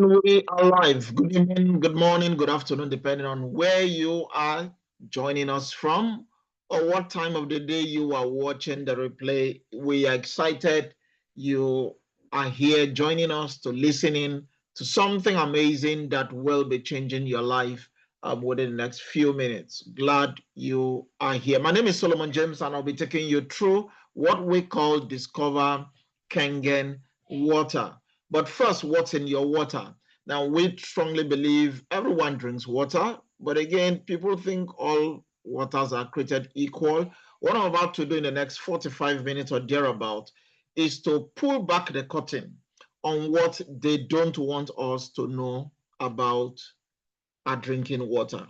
We are live. Good evening, good morning, good afternoon, depending on where you are joining us from or what time of the day you are watching the replay. We are excited you are here joining us to listen in to something amazing that will be changing your life within the next few minutes. Glad you are here. My name is Solomon James, and I'll be taking you through what we call Discover Kangen Water. But first, what's in your water? Now, we strongly believe everyone drinks water, but again, people think all waters are created equal. What I'm about to do in the next 45 minutes or thereabout is to pull back the curtain on what they don't want us to know about our drinking water.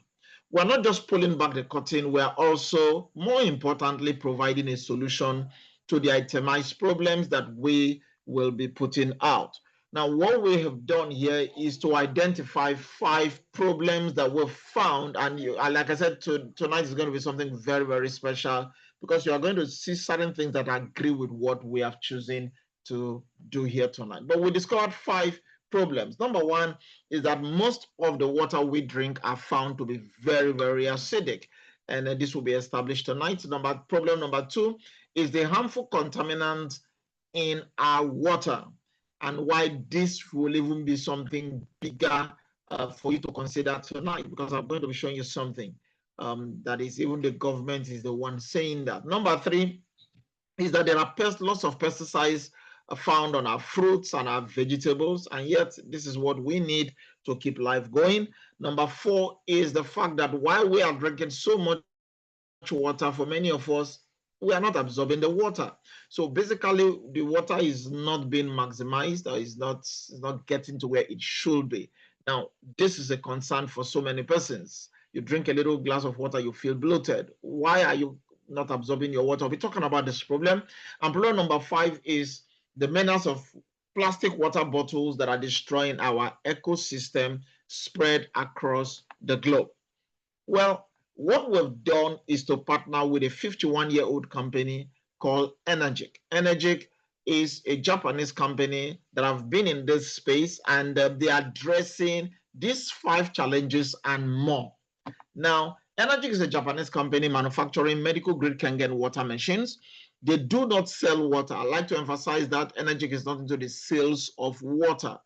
We're not just pulling back the curtain, we're also, more importantly, providing a solution to the itemized problems that we will be putting out. Now, what we have done here is to identify 5 problems that we've found. And like I said, tonight is going to be something very, very special because you are going to see certain things that agree with what we have chosen to do here tonight. But we discovered 5 problems. Number one is that most of the water we drink are found to be very, very acidic. And this will be established tonight. Problem number 2 is the harmful contaminants in our water, and why this will even be something bigger for you to consider tonight, because I'm going to be showing you something that is even the government is the one saying that. Number 3 is that there are lots of pesticides found on our fruits and our vegetables, and yet this is what we need to keep life going. Number 4 is the fact that while we are drinking so much water, for many of us, we are not absorbing the water. So basically, the water is not being maximized, or is not getting to where it should be. Now, this is a concern for so many persons. You drink a little glass of water, you feel bloated. Why are you not absorbing your water? We're talking about this problem. And problem number 5 is the menace of plastic water bottles that are destroying our ecosystem spread across the globe. Well, what we've done is to partner with a 51-year-old company called Energic. Energic is a Japanese company that have been in this space, and they are addressing these 5 challenges and more. Now, Energic is a Japanese company manufacturing medical grade Kangen water machines. They do not sell water. I like to emphasize that Energic is not into the sales of water.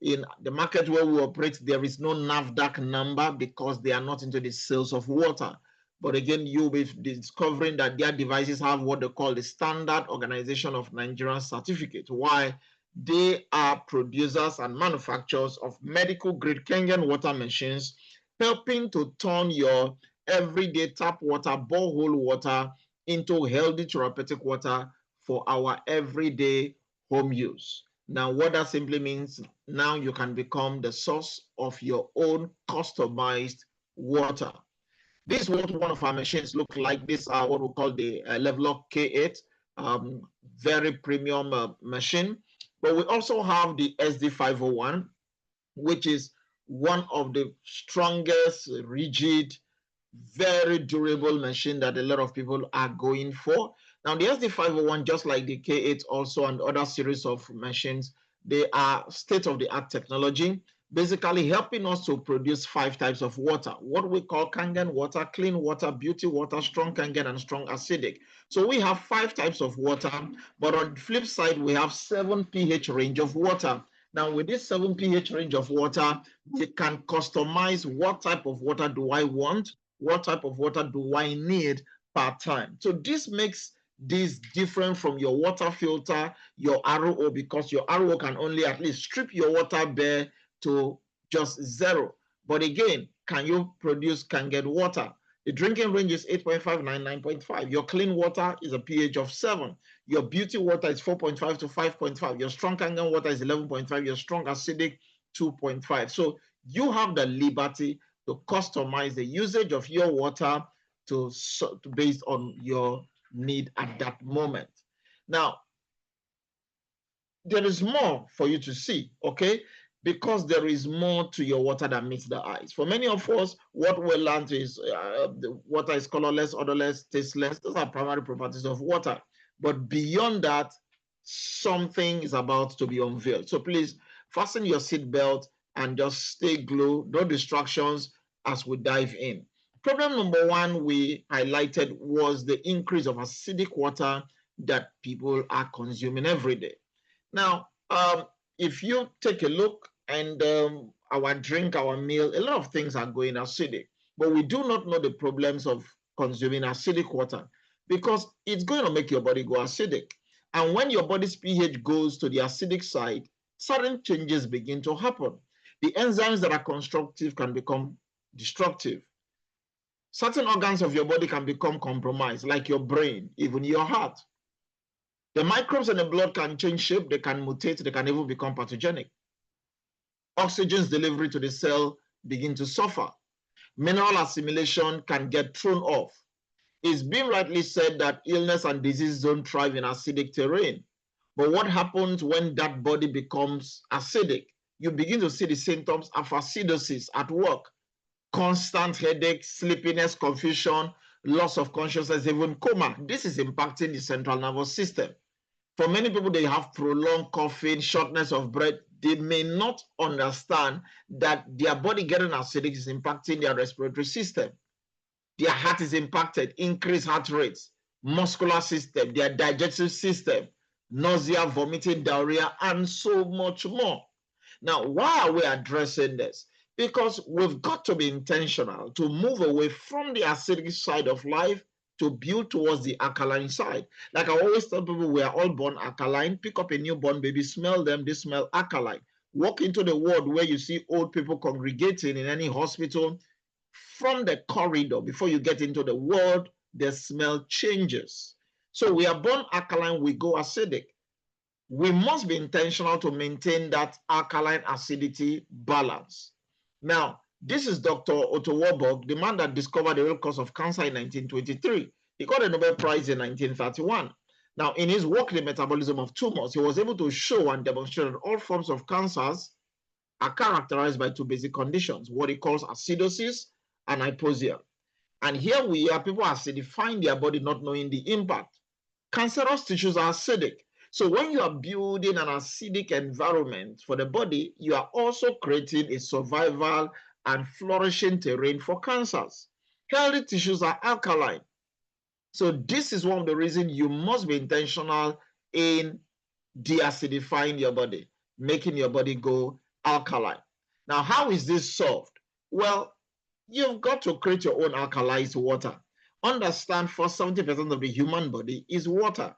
In the market where we operate, there is no NAFDAC number because they are not into the sales of water. But again, you'll be discovering that their devices have what they call the Standard Organization of Nigeria certificate. Why? They are producers and manufacturers of medical grade Kangen water machines, helping to turn your everyday tap water, borehole water into healthy therapeutic water for our everyday home use. Now, what that simply means, now you can become the source of your own customized water. This is what one of our machines look like. These are what we call the Levelock K8, very premium machine. But we also have the SD501, which is one of the strongest, rigid, very durable machine that a lot of people are going for. Now, the SD501, just like the K8 also and other series of machines, they are state-of-the-art technology, basically helping us to produce 5 types of water, what we call Kangen water, clean water, beauty water, strong Kangen, and strong acidic. So we have 5 types of water, but on the flip side, we have 7 pH range of water. Now, with this 7 pH range of water, we can customize what type of water do I want, what type of water do I need per time. So this makes this different from your water filter, your RO, because your RO can only at least strip your water bare to just 0. But again, can you produce Kangen water? The drinking range is 8.5, 9.5. Your clean water is a pH of 7. Your beauty water is 4.5 to 5.5. Your strong Kangen water is 11.5. Your strong acidic, 2.5. So you have the liberty to customize the usage of your water to based on your need at that moment. Now, there is more for you to see, okay? Because there is more to your water than meets the eyes. For many of us, what we learned is the water is colorless, odorless, tasteless. Those are primary properties of water. But beyond that, something is about to be unveiled. So please fasten your seatbelt and just stay glued, no distractions as we dive in. Problem number one we highlighted was the increase of acidic water that people are consuming every day. Now, if you take a look and our drink, our meal, a lot of things are going acidic, but we do not know the problems of consuming acidic water because it's going to make your body go acidic. And when your body's pH goes to the acidic side, certain changes begin to happen. The enzymes that are constructive can become destructive. Certain organs of your body can become compromised, like your brain, even your heart. The microbes in the blood can change shape, they can mutate, they can even become pathogenic. Oxygen's delivery to the cell begin to suffer. Mineral assimilation can get thrown off. It's been rightly said that illness and disease don't thrive in acidic terrain. But what happens when that body becomes acidic? You begin to see the symptoms of acidosis at work. Constant headache, sleepiness, confusion, loss of consciousness, even coma. This is impacting the central nervous system. For many people, they have prolonged coughing, shortness of breath. They may not understand that their body getting acidic is impacting their respiratory system. Their heart is impacted, increased heart rates, muscular system, their digestive system, nausea, vomiting, diarrhea, and so much more. Now, why are we addressing this? Because we've got to be intentional to move away from the acidic side of life to build towards the alkaline side. Like I always tell people, we are all born alkaline. Pick up a newborn baby, smell them, they smell alkaline. Walk into the ward where you see old people congregating in any hospital. From the corridor, before you get into the ward, the smell changes. So we are born alkaline, we go acidic. We must be intentional to maintain that alkaline acidity balance. Now, this is Dr. Otto Warburg, the man that discovered the real cause of cancer in 1923. He got a Nobel Prize in 1931. Now, in his work, The Metabolism of Tumors, he was able to show and demonstrate that all forms of cancers are characterized by two basic conditions, what he calls acidosis and hypoxia. And here we are, people are acidifying their body, not knowing the impact. Cancerous tissues are acidic. So when you are building an acidic environment for the body, you are also creating a survival and flourishing terrain for cancers. Healthy tissues are alkaline. So this is one of the reasons you must be intentional in deacidifying your body, making your body go alkaline. Now, how is this solved? Well, you've got to create your own alkalized water. Understand, for 70% of the human body is water.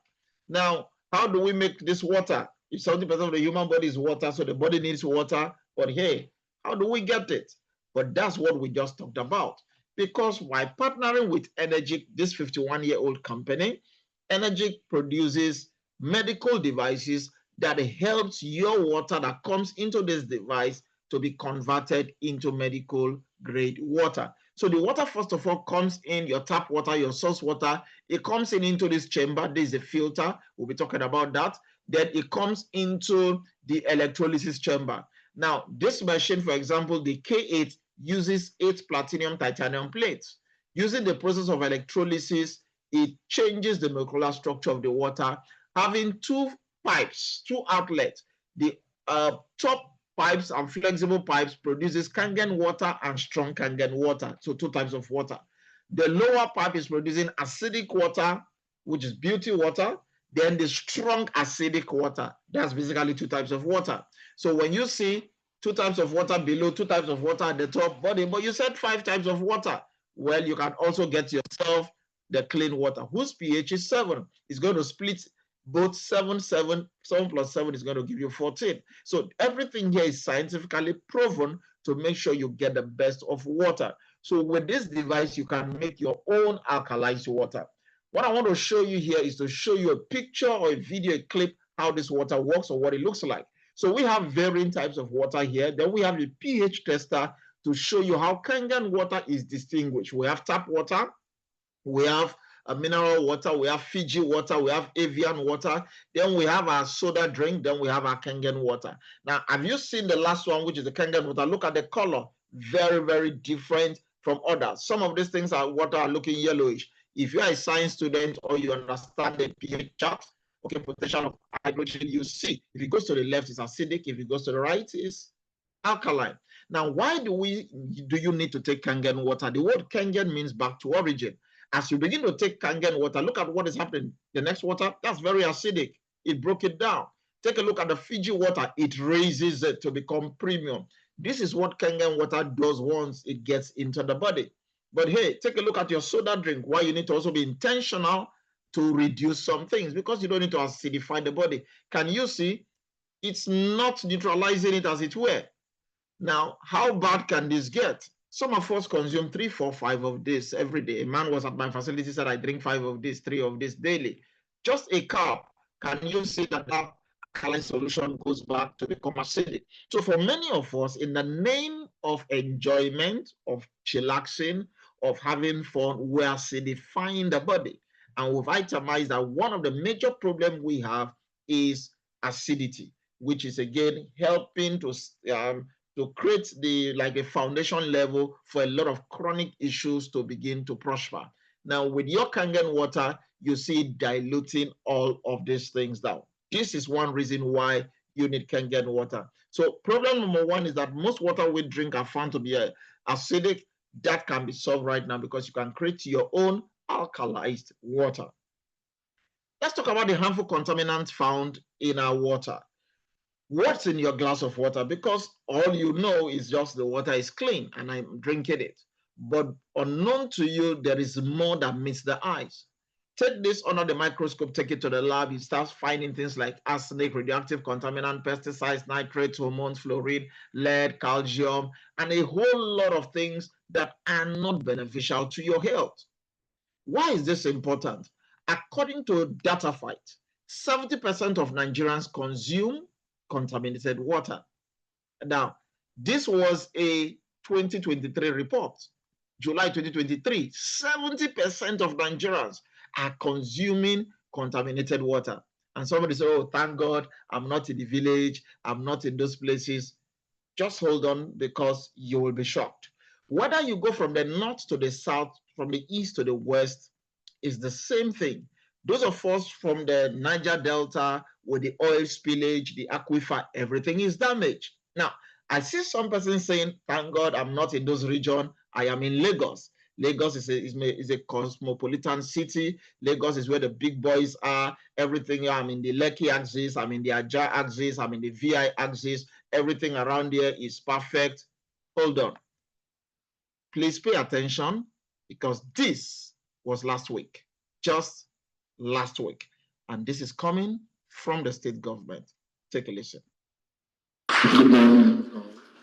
Now, how do we make this water? If 70% of the human body is water, so the body needs water, but hey, how do we get it? But that's what we just talked about. Because by partnering with Energy, this 51-year-old company, Energy produces medical devices that helps your water that comes into this device to be converted into medical grade water. So the water, first of all, comes in your tap water, your source water. It comes in into this chamber. This is a filter. We'll be talking about that. Then it comes into the electrolysis chamber. Now, this machine, for example, the K8 uses 8 platinum titanium plates. Using the process of electrolysis, it changes the molecular structure of the water, having 2 pipes, 2 outlets. The top pipes and flexible pipes produces Kangen water and strong Kangen water, so 2 types of water. The lower pipe is producing acidic water, which is beauty water. Then the strong acidic water, that's basically 2 types of water. So when you see 2 types of water below, 2 types of water at the top body, but you said 5 types of water. Well, you can also get yourself the clean water, whose pH is 7. It's going to split both 7 plus 7 is going to give you 14. So everything here is scientifically proven to make sure you get the best of water. So with this device, you can make your own alkalized water. What I want to show you here is to show you a picture or a video, a clip, how this water works or what it looks like. So we have varying types of water here. Then we have a pH tester to show you how Kangen water is distinguished. We have tap water, we have a mineral water, we have Fiji water, we have Avian water, then we have our soda drink, then we have our Kangen water. Now, have you seen the last one, which is the Kangen water? Look at the color, very, very different from others. Some of these things are water are looking yellowish. If you are a science student or you understand the pH chart, okay, potential of hydrogen, you see. If it goes to the left, it's acidic. If it goes to the right, it's alkaline. Now, why do you need to take Kangen water? The word Kangen means back to origin. As you begin to take Kangen water, look at what is happening. The next water, that's very acidic. It broke it down. Take a look at the Fiji water. It raises it to become premium. This is what Kangen water does once it gets into the body. But hey, take a look at your soda drink. Why you need to also be intentional to reduce some things, because you don't need to acidify the body. Can you see? It's not neutralizing it as it were. Now, how bad can this get? Some of us consume 3, 4, 5 of this every day. A man was at my facility, said, I drink 5 of this, 3 of this daily. Just a cup. Can you see that that alkaline solution goes back to become acidic? So for many of us, in the name of enjoyment, of chillaxing, of having fun, we're acidifying the body. And we've itemized that one of the major problems we have is acidity, which is again helping to create like a foundation level for a lot of chronic issues to begin to prosper. Now, with your Kangen water, you see diluting all of these things down. This is one reason why you need Kangen water. So problem number one is that most water we drink are found to be acidic. That can be solved right now because you can create your own alkalized water. Let's talk about the harmful contaminants found in our water. What's in your glass of water? Because all you know is just the water is clean and I'm drinking it. But unknown to you, there is more that meets the eyes. Take this under the microscope, take it to the lab, you start finding things like arsenic, radioactive contaminant, pesticides, nitrates, hormones, fluoride, lead, calcium, and a whole lot of things that are not beneficial to your health. Why is this important? According to DataFight, 70% of Nigerians consume contaminated water. Now, this was a 2023 report, July 2023. 70% of Nigerians are consuming contaminated water. And somebody said, oh, thank God, I'm not in the village, I'm not in those places. Just hold on, because you will be shocked. Whether you go from the north to the south, from the east to the west, is the same thing. Those of us from the Niger Delta with the oil spillage, the aquifer, everything is damaged. Now, I see some person saying, thank God I'm not in those regions. I am in Lagos. Lagos is a cosmopolitan city. Lagos is where the big boys are. Everything, I'm in the Lekki axis, I'm in the Ajah axis, I'm in the VI axis. Everything around here is perfect. Hold on. Please pay attention, because this was last week, just last week. And this is coming from the state government. Take a listen. Good morning.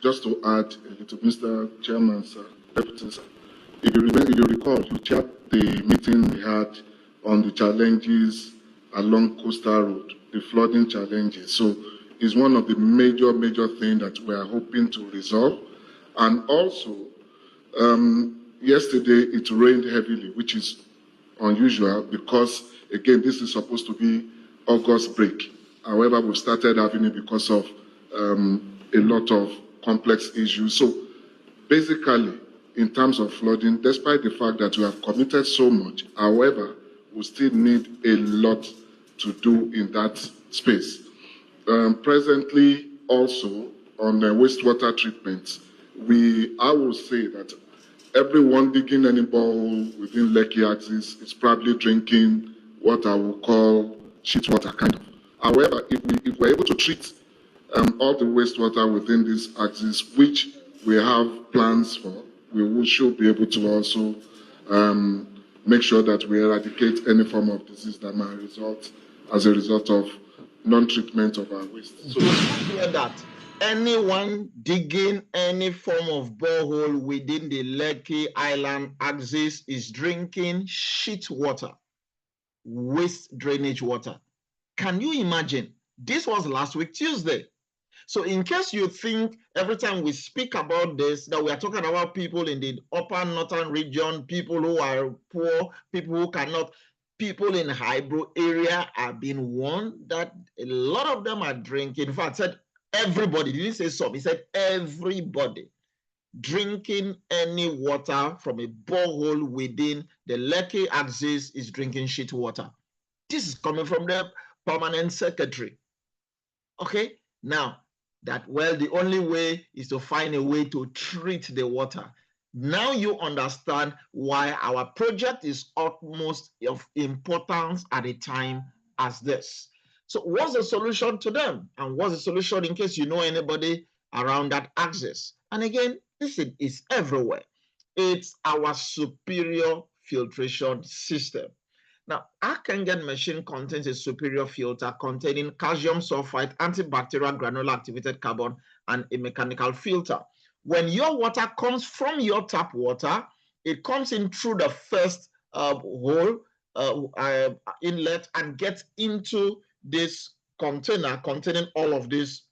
Just to add to Mr. Chairman, sir, Deputy, sir. If you recall, you chaired the meeting we had on the challenges along Coastal Road, the flooding challenges. So it's one of the major things that we are hoping to resolve. And also, yesterday it rained heavily, which is unusual because, again, this is supposed to be August break. However, we started having it because of a lot of complex issues. So basically, in terms of flooding, despite the fact that we have committed so much, however, we still need a lot to do in that space. Presently, also, on the wastewater treatment, I will say that everyone digging any borehole within Lekki axis is probably drinking what I will call shit water, kind of. However, if we're able to treat all the wastewater within this axis, which we have plans for, we should be able to also make sure that we eradicate any form of disease that might result as a result of non-treatment of our waste. So you hear that anyone digging any form of borehole within the Lekki Island axis is drinking shit water, waste drainage water. Can you imagine? This was last week, Tuesday. So in case you think every time we speak about this, that we are talking about people in the upper northern region, people who are poor, people who cannot, people in Hybro area are being warned that a lot of them are drinking. In fact, said everybody, he didn't say some, he said everybody drinking any water from a borehole within the Lekki axis is drinking shit water. This is coming from the permanent secretary. Okay, now, that, well, the only way is to find a way to treat the water. Now you understand why our project is utmost of importance at a time as this. So what's the solution to them? And what's the solution in case you know anybody around that axis? And again, listen, it's everywhere. It's our superior filtration system. Now, our Kangen machine contains a superior filter containing calcium sulfite, antibacterial granular activated carbon, and a mechanical filter. When your water comes from your tap water, it comes in through the first hole, inlet, and gets into this container containing all of this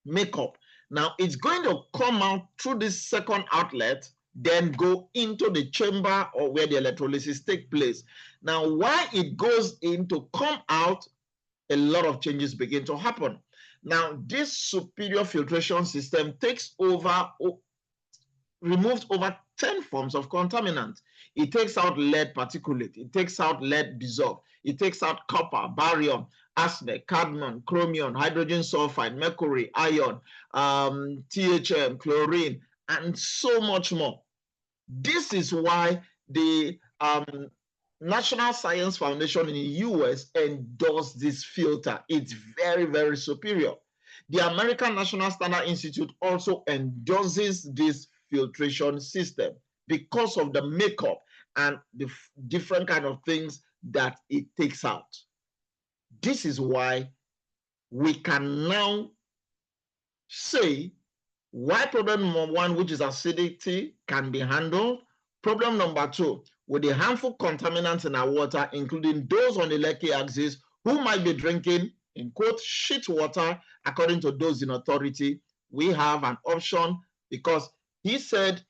makeup. Now, it's going to come out through this second outlet, then go into the chamber or where the electrolysis take place. Now, while it goes in to come out, a lot of changes begin to happen. Now, this superior filtration system takes over, removes over 10 forms of contaminant. It takes out lead particulate, it takes out lead dissolved, it takes out copper, barium, arsenic, cadmium, chromium, hydrogen sulfide, mercury, iron, THM, chlorine, and so much more. This is why the National Science Foundation in the US endorsed this filter. It's very, very superior. The American National Standard Institute also endorses this filtration system because of the makeup and the different kind of things that it takes out. This is why we can now say why problem number one, which is acidity, can be handled. Problem number two, with the harmful contaminants in our water, including those on the Lekki axis, who might be drinking, in quote, shit water, according to those in authority, we have an option because he said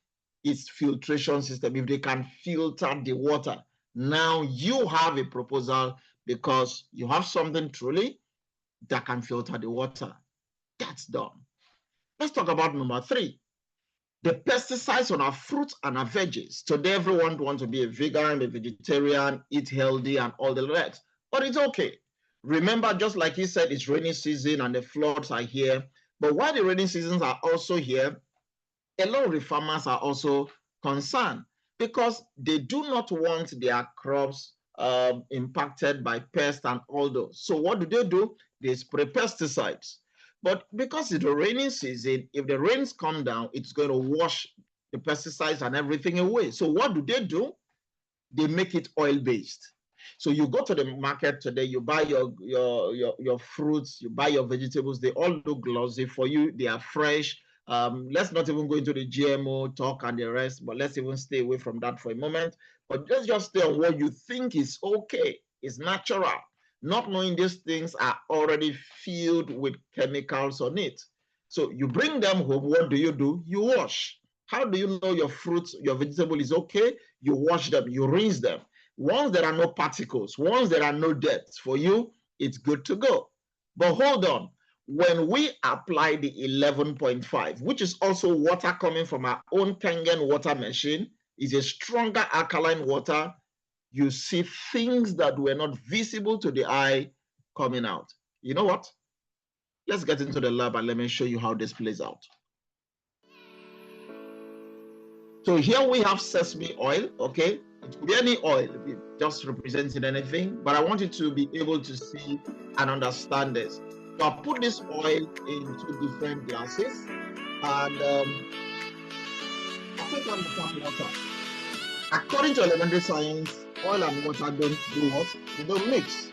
it's filtration system. If they can filter the water, now you have a proposal because you have something truly that can filter the water. That's done. Let's talk about number three, the pesticides on our fruits and our veggies. Today, everyone wants to be a vegan, a vegetarian, eat healthy, and all the rest. But it's okay. Remember, just like he said, it's rainy season and the floods are here. But while the rainy seasons are also here, a lot of the farmers are also concerned because they do not want their crops impacted by pests and all those. So what do? They spray pesticides. But because it's the rainy season, if the rains come down, it's going to wash the pesticides and everything away. So what do? They make it oil-based. So you go to the market today, you buy your fruits, you buy your vegetables, they all look glossy for you, they are fresh. Let's not even go into the GMO talk and the rest, but let's even stay away from that for a moment. But let's just stay on what you think is okay, is natural, not knowing these things are already filled with chemicals on it. So you bring them home, what do? You wash. How do you know your fruits, your vegetable is okay? You wash them, you rinse them. Once there are no particles, once there are no dirt for you, it's good to go. But hold on, when we apply the 11.5, which is also water coming from our own Kangen water machine, is a stronger alkaline water, you see things that were not visible to the eye coming out. You know what? Let's get into the lab and let me show you how this plays out. So here we have sesame oil, okay? It could be any oil, it just representing anything, but I want you to be able to see and understand this. So I put this oil in two different glasses and I take on the tap water. According to elementary science, oil and water don't do what? They don't mix.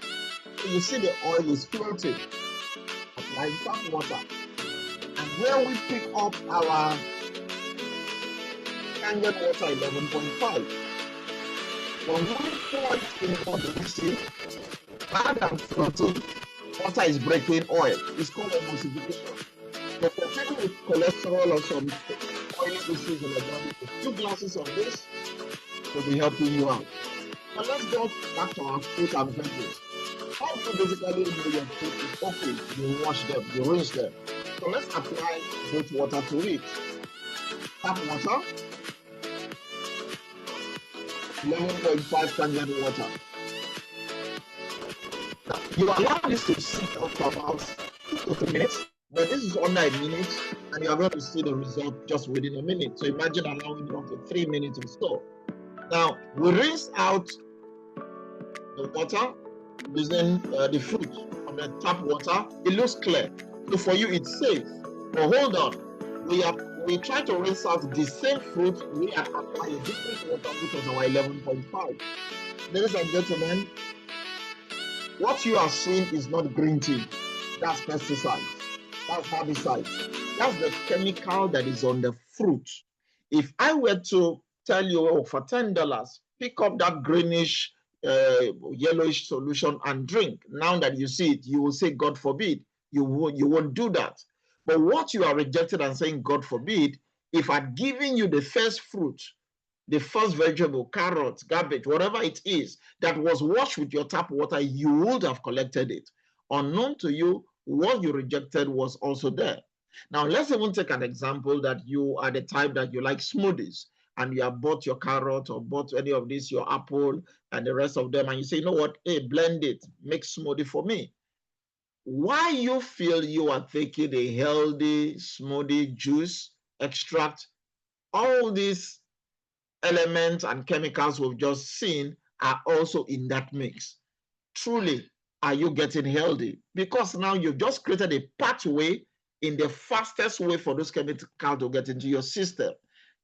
So you see the oil is floating, like tap water. And where we pick up our Kangen water 11.5. When we pour it in the machine, rather than floating, water is breaking oil. It's called emulsification. So for people with cholesterol or some oily issues in the body, 2 glasses of this will be helping you out. Now let's go back to our fruit and veggies. How do you basically know your fruit is okay? You wash them, you rinse them. So let's apply both water to it. Tap water, 11.5 Kangen water. Now, you allow this to sit up for about 2 to 3 minutes. But this is under a minute, and you are going to see the result just within a minute. So imagine allowing it up to 3 minutes or so. Now, we rinse out the water using the fruit on the tap water. It looks clear. So for you, it's safe. But hold on. We try to rinse out the same fruit. We had applied a different water, which was our 11.5. Ladies and gentlemen, what you are seeing is not green tea. That's pesticides. That's herbicides. That's the chemical that is on the fruit. If I were to tell you, oh, for $10, pick up that greenish, yellowish solution and drink. Now that you see it, you will say, God forbid. You won't do that. But what you are rejecting and saying, God forbid, if I'd given you the first fruit, the first vegetable, carrot, garbage, whatever it is, that was washed with your tap water, you would have collected it. Unknown to you, what you rejected was also there. Now, let's even take an example that you are the type that you like smoothies, and you have bought your carrot or bought any of this, your apple and the rest of them, and you say, you know what, hey, blend it, make smoothie for me. Why you feel you are taking a healthy smoothie, juice, extract, all these elements and chemicals we've just seen are also in that mix. Truly, are you getting healthy? Because now you've just created a pathway in the fastest way for those chemicals to get into your system.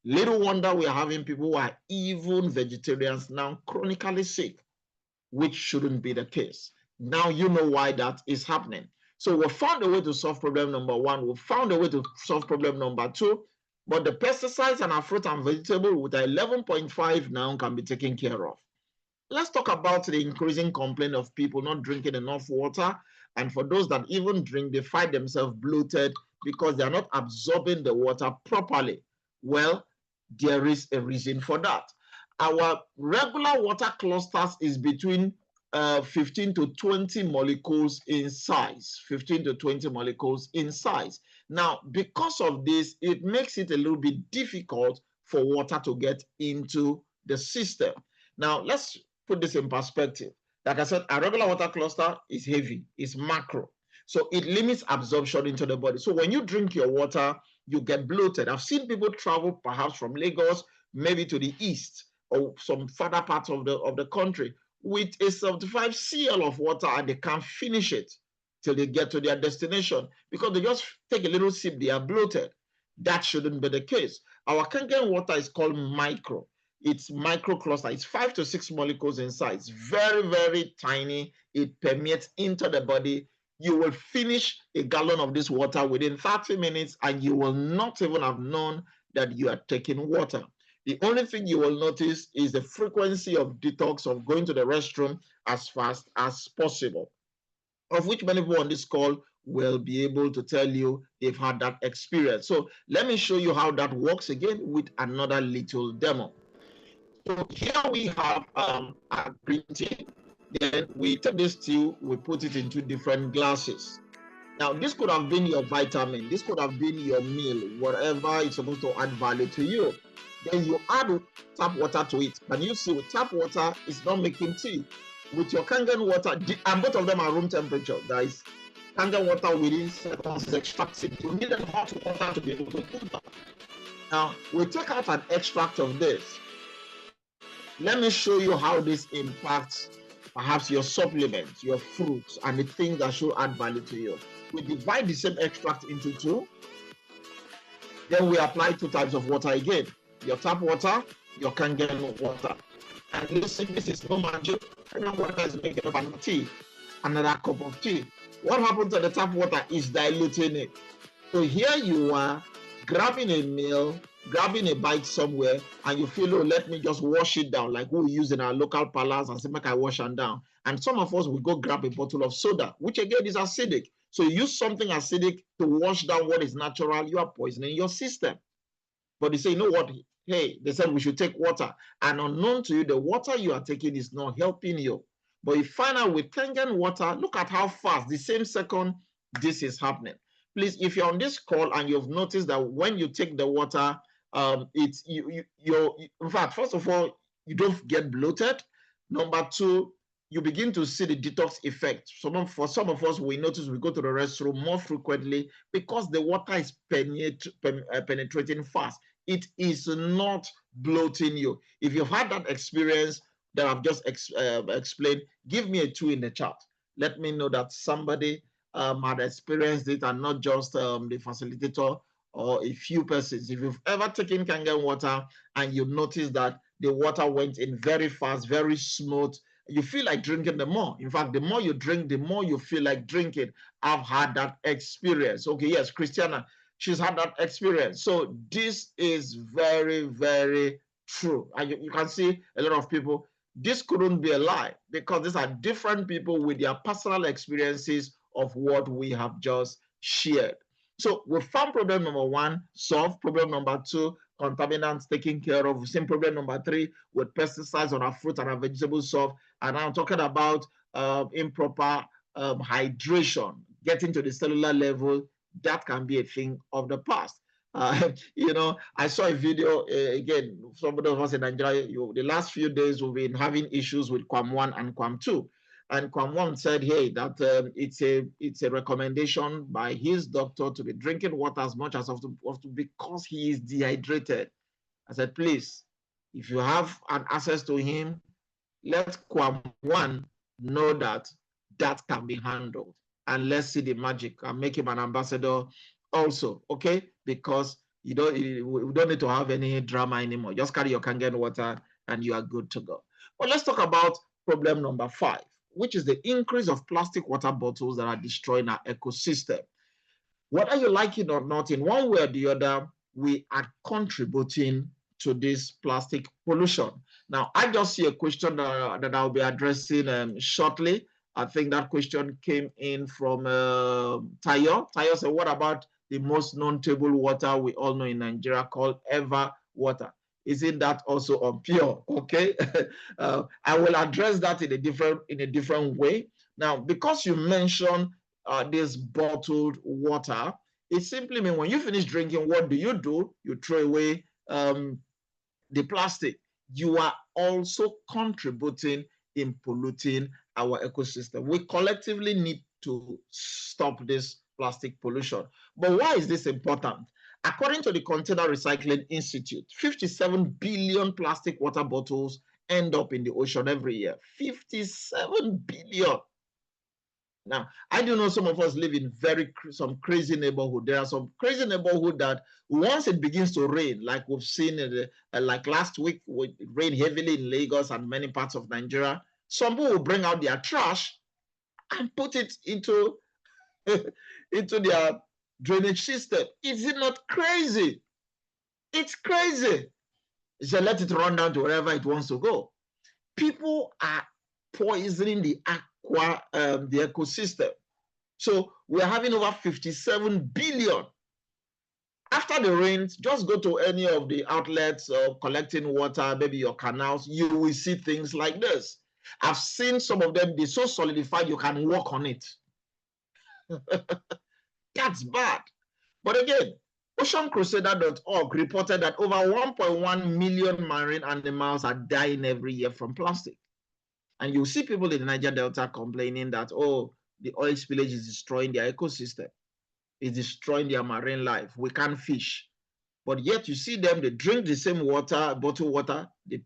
Little wonder we're having people who are even vegetarians now chronically sick, which shouldn't be the case. Now you know why that is happening. So we found a way to solve problem number one. We found a way to solve problem number two. But the pesticides and our fruit and vegetable with 11.5 now can be taken care of. Let's talk about the increasing complaint of people not drinking enough water. And for those that even drink, they find themselves bloated because they are not absorbing the water properly. Well, there is a reason for that. Our regular water clusters is between 15 to 20 molecules in size, 15 to 20 molecules in size. Now, because of this, it makes it a little bit difficult for water to get into the system. Now, let's put this in perspective. Like I said, a regular water cluster is heavy, it's macro. So it limits absorption into the body. So when you drink your water, you get bloated. I've seen people travel perhaps from Lagos, maybe to the east or some further parts of the country with a 75 cl of water, and they can't finish it till they get to their destination because they just take a little sip, they are bloated. That shouldn't be the case. Our Kangen water is called micro. It's microcluster. It's 5 to 6 molecules in size. Very, very tiny. It permeates into the body. You will finish a gallon of this water within 30 minutes and you will not even have known that you are taking water. The only thing you will notice is the frequency of detox, of going to the restroom as fast as possible, of which many people on this call will be able to tell you they've had that experience. So let me show you how that works again with another little demo. So here we have a green tea. Then we take this tea, we put it into different glasses. Now, this could have been your vitamin. This could have been your meal, whatever is supposed to add value to you. Then you add tap water to it. Can you see with tap water, it's not making tea. With your Kangen water, and both of them are room temperature, guys. Kangen water within seconds is extracted. You need hot water to be able to do that. Now, we take out an extract of this. Let me show you how this impacts perhaps your supplements, your fruits, and the things that should add value to you. We divide the same extract into two. Then we apply 2 types of water again. Your tap water, your Kangen water. And listen, this is no magic. Kangen water is making up another tea, another cup of tea. What happens to the tap water is diluting it. So here you are grabbing a meal, grabbing a bite somewhere, and you feel, oh, let me just wash it down, like we use in our local palace and say, make I wash them down. And some of us will go grab a bottle of soda, which again is acidic. So you use something acidic to wash down what is natural, you are poisoning your system. But they say, you know what? Hey, they said we should take water. And unknown to you, the water you are taking is not helping you. But you find out with Kangen water, look at how fast, the same second, this is happening. Please, if you're on this call and you've noticed that when you take the water, it's in fact, first of all, you don't get bloated. Number two, you begin to see the detox effect. For some of us, we notice we go to the restroom more frequently because the water is penetrating fast. It is not bloating you. If you've had that experience that I've just explained, give me a 2 in the chat. Let me know that somebody had experienced it and not just the facilitator or a few persons. If you've ever taken Kangen water and you notice that the water went in very fast, very smooth, you feel like drinking the more. In fact, the more you drink, the more you feel like drinking. I've had that experience. Okay, yes, Christiana, she's had that experience. So this is very, very true. And you can see a lot of people, this couldn't be a lie because these are different people with their personal experiences of what we have just shared. So we found problem number 1, solved. Problem number 2, contaminants taken care of. Same problem number 3 with pesticides on our fruit and our vegetables solved. And I'm talking about improper hydration, getting to the cellular level. That can be a thing of the past. I saw a video again. Some of us in Nigeria, the last few days we've been having issues with Quam 1 and Quam 2. And Quam 1 said, hey, that it's a recommendation by his doctor to be drinking water as much as possible because he is dehydrated. I said, please, if you have an access to him, let Quam 1 know that that can be handled. And let's see the magic and make him an ambassador also, okay? Because we don't need to have any drama anymore. Just carry your Kangen water and you are good to go. But let's talk about problem number 5, which is the increase of plastic water bottles that are destroying our ecosystem. Whether you like it or not, in one way or the other, we are contributing to this plastic pollution. Now, I just see a question that I'll be addressing shortly. I think that question came in from Tayo. Tayo said, what about the most known table water we all know in Nigeria called Ever Water? Isn't that also unpure? Okay, I will address that in a different way. Now, because you mentioned this bottled water, it simply means when you finish drinking, what do? You throw away the plastic. You are also contributing in polluting our ecosystem. We collectively need to stop this plastic pollution. But why is this important? According to the Container Recycling Institute, 57 billion plastic water bottles end up in the ocean every year. 57 billion. Now, I do know some of us live in some crazy neighborhood. There are some crazy neighborhood that once it begins to rain, like we've seen, like last week, it rained heavily in Lagos and many parts of Nigeria. Some people will bring out their trash and put it into their drainage system. Is it not crazy? It's crazy. So let it run down to wherever it wants to go. People are poisoning the ecosystem. So we're having over 57 billion. After the rains, just go to any of the outlets collecting water, maybe your canals, you will see things like this. I've seen some of them, they're so solidified you can walk on it. That's bad. But again, OceanCrusader.org reported that over 1.1 million marine animals are dying every year from plastic. And you see people in the Niger Delta complaining that, oh, the oil spillage is destroying their ecosystem. It's destroying their marine life. We can't fish. But yet you see them, they drink the same water, bottled water, they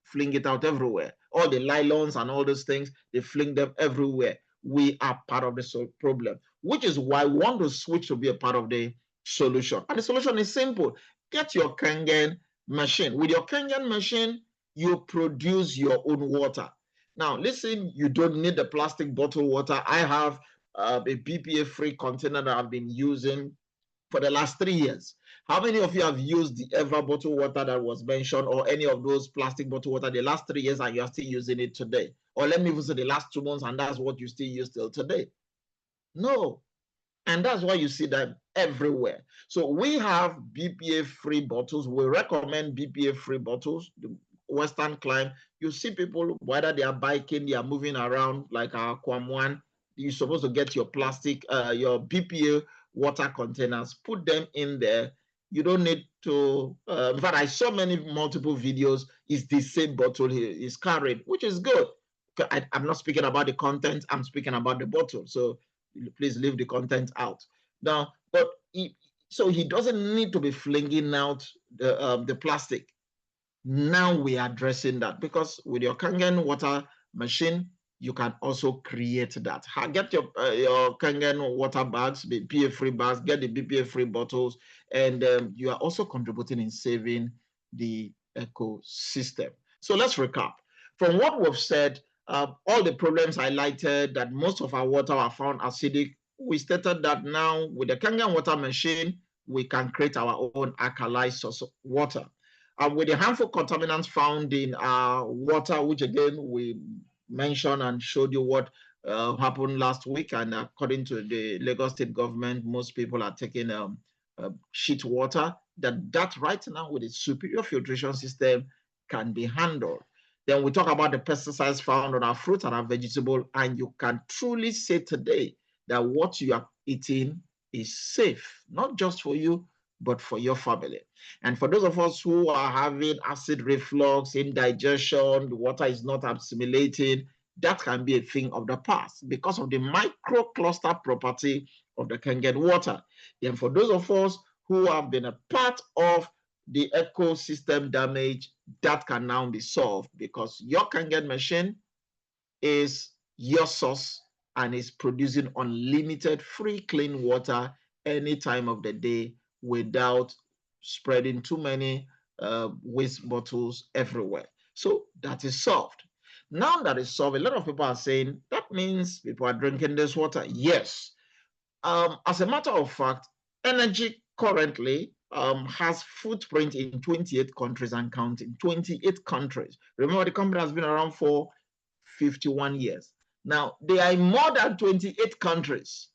fling it out everywhere. All the nylons and all those things, they fling them everywhere. We are part of the problem, which is why we want to switch to be a part of the solution. And the solution is simple. Get your Kangen machine. With your Kangen machine, you produce your own water. Now, listen, you don't need the plastic bottled water. I have a BPA-free container that I've been using for the last 3 years. How many of you have used the Ever bottled water that was mentioned, or any of those plastic bottled water the last 3 years and you are still using it today? Or let me even say the last 2 months and that's what you still use till today? No. And that's why you see them everywhere. So we have BPA-free bottles. We recommend BPA-free bottles. The Western climb, you see people, whether they are biking, they are moving around like our Quam 1, you're supposed to get your plastic, your BPA water containers, put them in there. You don't need to, in fact, I saw multiple videos, it's the same bottle he is carrying, which is good. I'm not speaking about the content, I'm speaking about the bottle. So please leave the content out. Now, but so he doesn't need to be flinging out the plastic. Now we are addressing that, because with your Kangen water machine, you can also create that. Get your Kangen water bags, BPA-free bags, get the BPA-free bottles, and you are also contributing in saving the ecosystem. So let's recap. From what we've said, all the problems highlighted, that most of our water are found acidic, we stated that now with the Kangen water machine, we can create our own alkali source of water. With the harmful contaminants found in water, which again we mentioned and showed you what happened last week, and according to the Lagos State government, most people are taking sheet water. That right now with a superior filtration system can be handled. Then we talk about the pesticides found on our fruit and our vegetable, and you can truly say today that what you are eating is safe, not just for you, but for your family. And for those of us who are having acid reflux, indigestion, the water is not assimilating, that can be a thing of the past because of the microcluster property of the Kangen water. Then for those of us who have been a part of the ecosystem damage, that can now be solved because your Kangen machine is your source and is producing unlimited free clean water any time of the day without spreading too many waste bottles everywhere. So that is solved. Now that is solved, a lot of people are saying that means people are drinking this water. Yes. As a matter of fact, energy currently has footprint in 28 countries and counting. 28 countries. Remember, the company has been around for 51 years. Now, they are in more than 28 countries,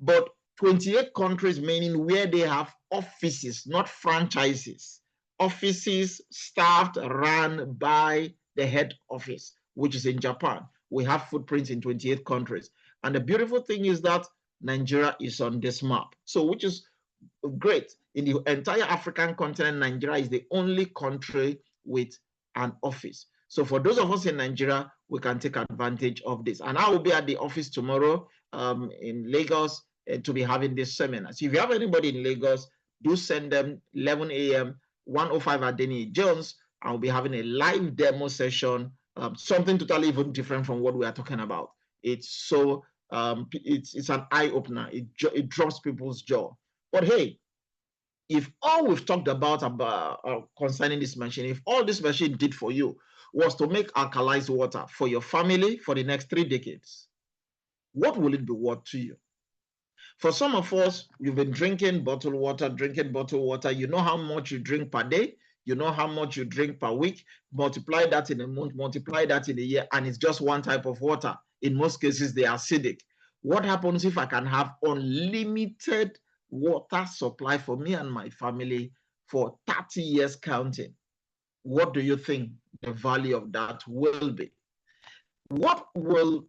but 28 countries meaning where they have offices, not franchises. Offices staffed, run by the head office, which is in Japan. We have footprints in 28 countries. And the beautiful thing is that Nigeria is on this map. So, which is great. In the entire African continent, Nigeria is the only country with an office. So for those of us in Nigeria, we can take advantage of this. And I will be at the office tomorrow in Lagos to be having this seminar. So if you have anybody in Lagos, do send them 11 a.m. 105 Adeni Jones. I'll be having a live demo session, something totally even different from what we are talking about. It's so it's an eye opener. It drops people's jaw. But hey, if all we've talked about concerning this machine, if all this machine did for you was to make alkalized water for your family for the next 3 decades, what will it be worth to you? For some of us, you've been drinking bottled water. You know how much you drink per day. You know how much you drink per week. Multiply that in a month, multiply that in a year, and it's just one type of water. In most cases, they are acidic. What happens if I can have unlimited water supply for me and my family for 30 years counting? What do you think the value of that will be? What will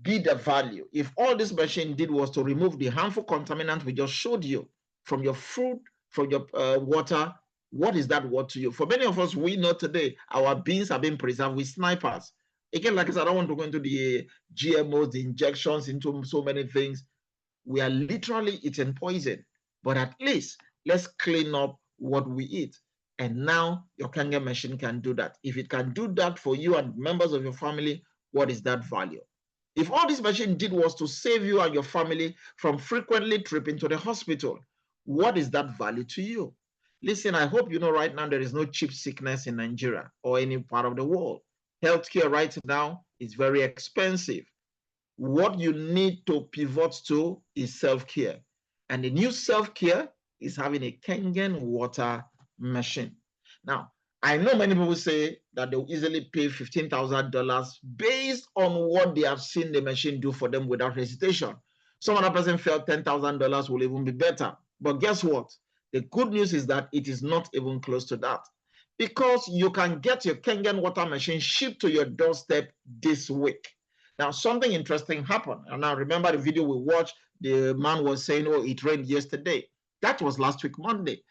be the value if all this machine did was to remove the harmful contaminant we just showed you from your food, from your water? What is that worth to you? For many of us, we know today our beans are being preserved with snipers. Again, like I said, I don't want to go into the GMOs, the injections into so many things. We are literally eating poison, but at least let's clean up what we eat. And now your Kangen machine can do that. If it can do that for you and members of your family, what is that value? If all this machine did was to save you and your family from frequently tripping to the hospital, what is that value to you? Listen, I hope you know right now there is no cheap sickness in Nigeria or any part of the world. Healthcare right now is very expensive. What you need to pivot to is self-care. And the new self-care is having a Kangen water machine. Now, I know many people say that they'll easily pay $15,000 based on what they have seen the machine do for them without hesitation. Some other person felt $10,000 will even be better. But guess what? The good news is that it is not even close to that, because you can get your Kangen water machine shipped to your doorstep this week. Now, something interesting happened. And now remember the video we watched, the man was saying, oh, it rained yesterday. That was last week, Monday.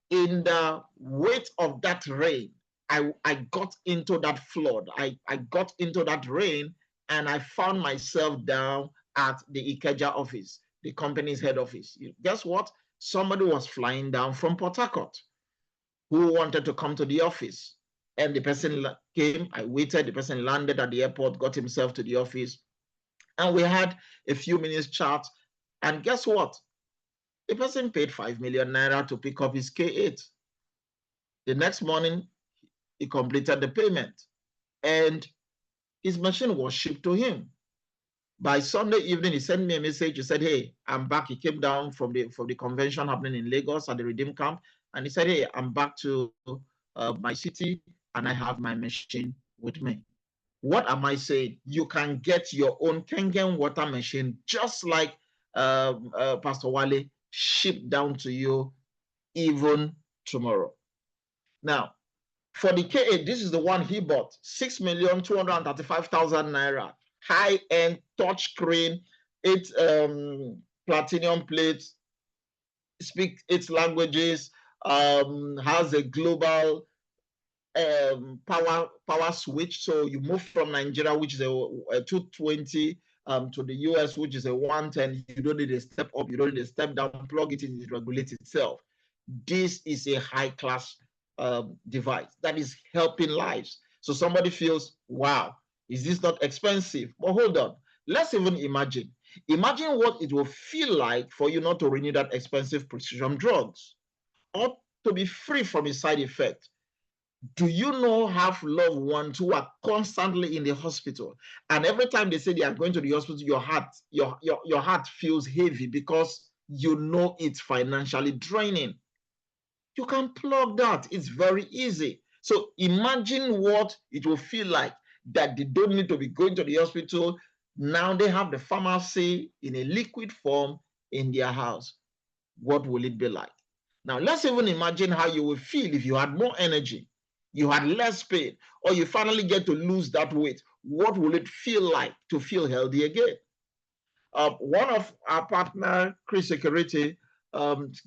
In the weight of that rain, I got into that flood. I got into that rain, and I found myself down at the Ikeja office, the company's head office. Guess what? Somebody was flying down from Port Harcourt who wanted to come to the office. And the person came, I waited, the person landed at the airport, got himself to the office, and we had a few minutes chat. And guess what? The person paid 5 million naira to pick up his K8. The next morning, he completed the payment, and his machine was shipped to him. By Sunday evening, he sent me a message. He said, "Hey, I'm back." He came down from the convention happening in Lagos at the Redeem Camp, and he said, "Hey, I'm back to my city, and I have my machine with me." What am I saying? You can get your own Kangen water machine, just like Pastor Wale, shipped down to you even tomorrow. Now, for the K8, this is the one he bought, 6,235,000 naira. High-end touchscreen, 8 platinum plates, speak 8 languages, has a global power switch. So you move from Nigeria, which is a 220, to the US, which is a 110. You don't need a step up, you don't need a step down. Plug it in, it regulates itself. This is a high-class device that is helping lives. So somebody feels, wow, is this not expensive? But hold on, let's even imagine. Imagine what it will feel like for you not to renew that expensive prescription drugs, or to be free from its side effect. Do you know have loved ones who are constantly in the hospital, and every time they say they are going to the hospital, your heart feels heavy because you know it's financially draining? You can plug that. It's very easy. So imagine what it will feel like that they don't need to be going to the hospital. Now they have the pharmacy in a liquid form in their house. What will it be like? Now let's even imagine how you will feel if you had more energy, you had less pain, or you finally get to lose that weight. What will it feel like to feel healthy again? One of our partner, Chris Security,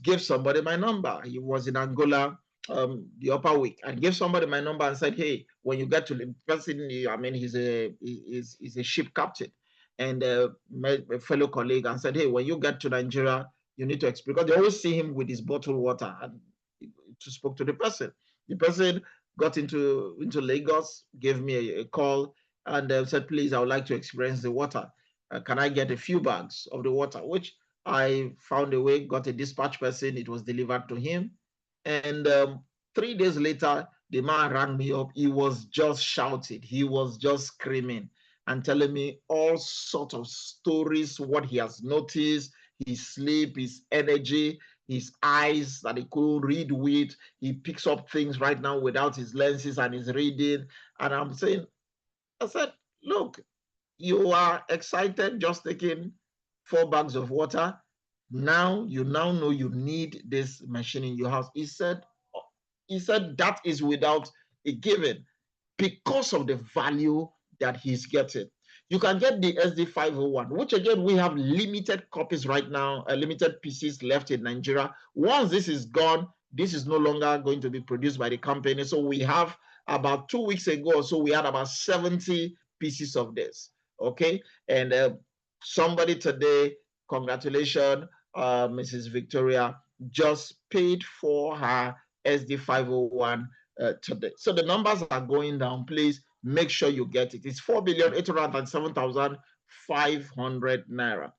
gave somebody my number. He was in Angola the upper week, and gave somebody my number and said, "Hey, when you get to the person, I mean, he's a ship captain, and my fellow colleague, and said, hey, when you get to Nigeria, you need to explain, because they always see him with his bottled water." And to spoke to the person. The person got into Lagos, gave me a call, and said, "Please, I would like to experience the water. Can I get a few bags of the water?" Which I found a way, got a dispatch person, it was delivered to him. And 3 days later, the man rang me up. He was just shouting, he was just screaming and telling me all sorts of stories, what he has noticed, his sleep, his energy, his eyes that he couldn't read with. He picks up things right now without his lenses and is reading. And I said, look, you are excited just taking 4 bags of water. Now you now know you need this machine in your house. He said that is without a given, because of the value that he's getting. You can get the SD501, which again, we have limited copies right now, limited pieces left in Nigeria. Once this is gone, this is no longer going to be produced by the company. So we have about 2 weeks ago or so, we had about 70 pieces of this. Okay. And somebody today, congratulations, Mrs. Victoria, just paid for her SD501 today. So the numbers are going down. Please make sure you get it. It's 4,807,500 naira.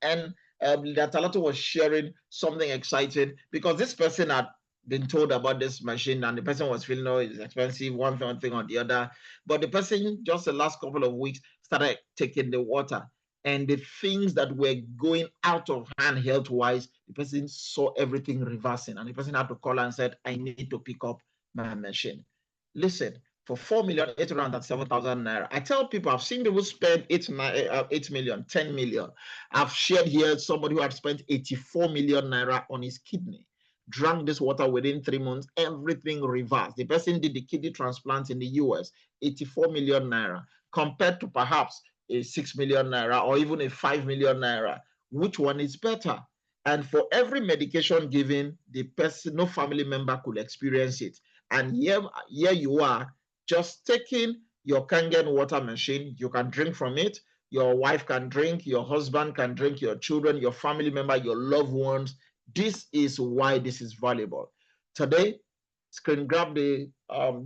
And Talato was sharing something exciting, because this person had been told about this machine, and the person was feeling, oh, it's expensive, one thing or the other. But the person, just the last couple of weeks, started taking the water, and the things that were going out of hand health wise, the person saw everything reversing, and the person had to call and said, I need to pick up my machine. Listen, for 4,837,000 naira, I tell people, I've seen people spend 8 million, 10 million. I've shared here somebody who had spent 84 million naira on his kidney, drank this water within 3 months, everything reversed. The person did the kidney transplant in the US, 84 million naira, compared to perhaps a 6 million naira or even a 5 million naira. Which one is better? And for every medication given, the person, no family member could experience it. And here you are, just taking your Kangen water machine. You can drink from it. Your wife can drink, your husband can drink, your children, your family member, your loved ones. This is why this is valuable. Today, screen grab the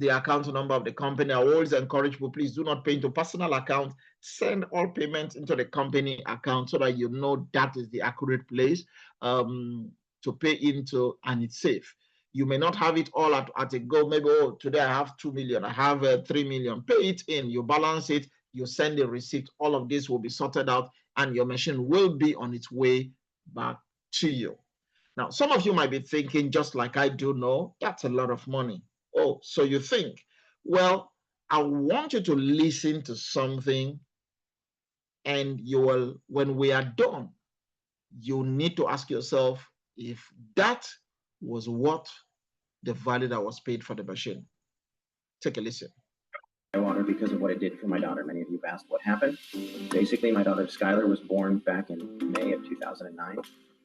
account number of the company. I always encourage people, please do not pay into personal account. Send all payments into the company account so that you know that is the accurate place to pay into, and it's safe. You may not have it all at a go. Maybe, oh, today I have 2 million, I have 3 million. Pay it in, you balance it, you send a receipt. All of this will be sorted out, and your machine will be on its way back to you. Now, some of you might be thinking, just like I do know, that's a lot of money. Oh, so you think. Well, I want you to listen to something, and you will, when we are done, you need to ask yourself if that was what the value that was paid for the machine. Take a listen. Water because of what it did for my daughter. Many of you have asked what happened. Basically, my daughter Skylar was born back in May of 2009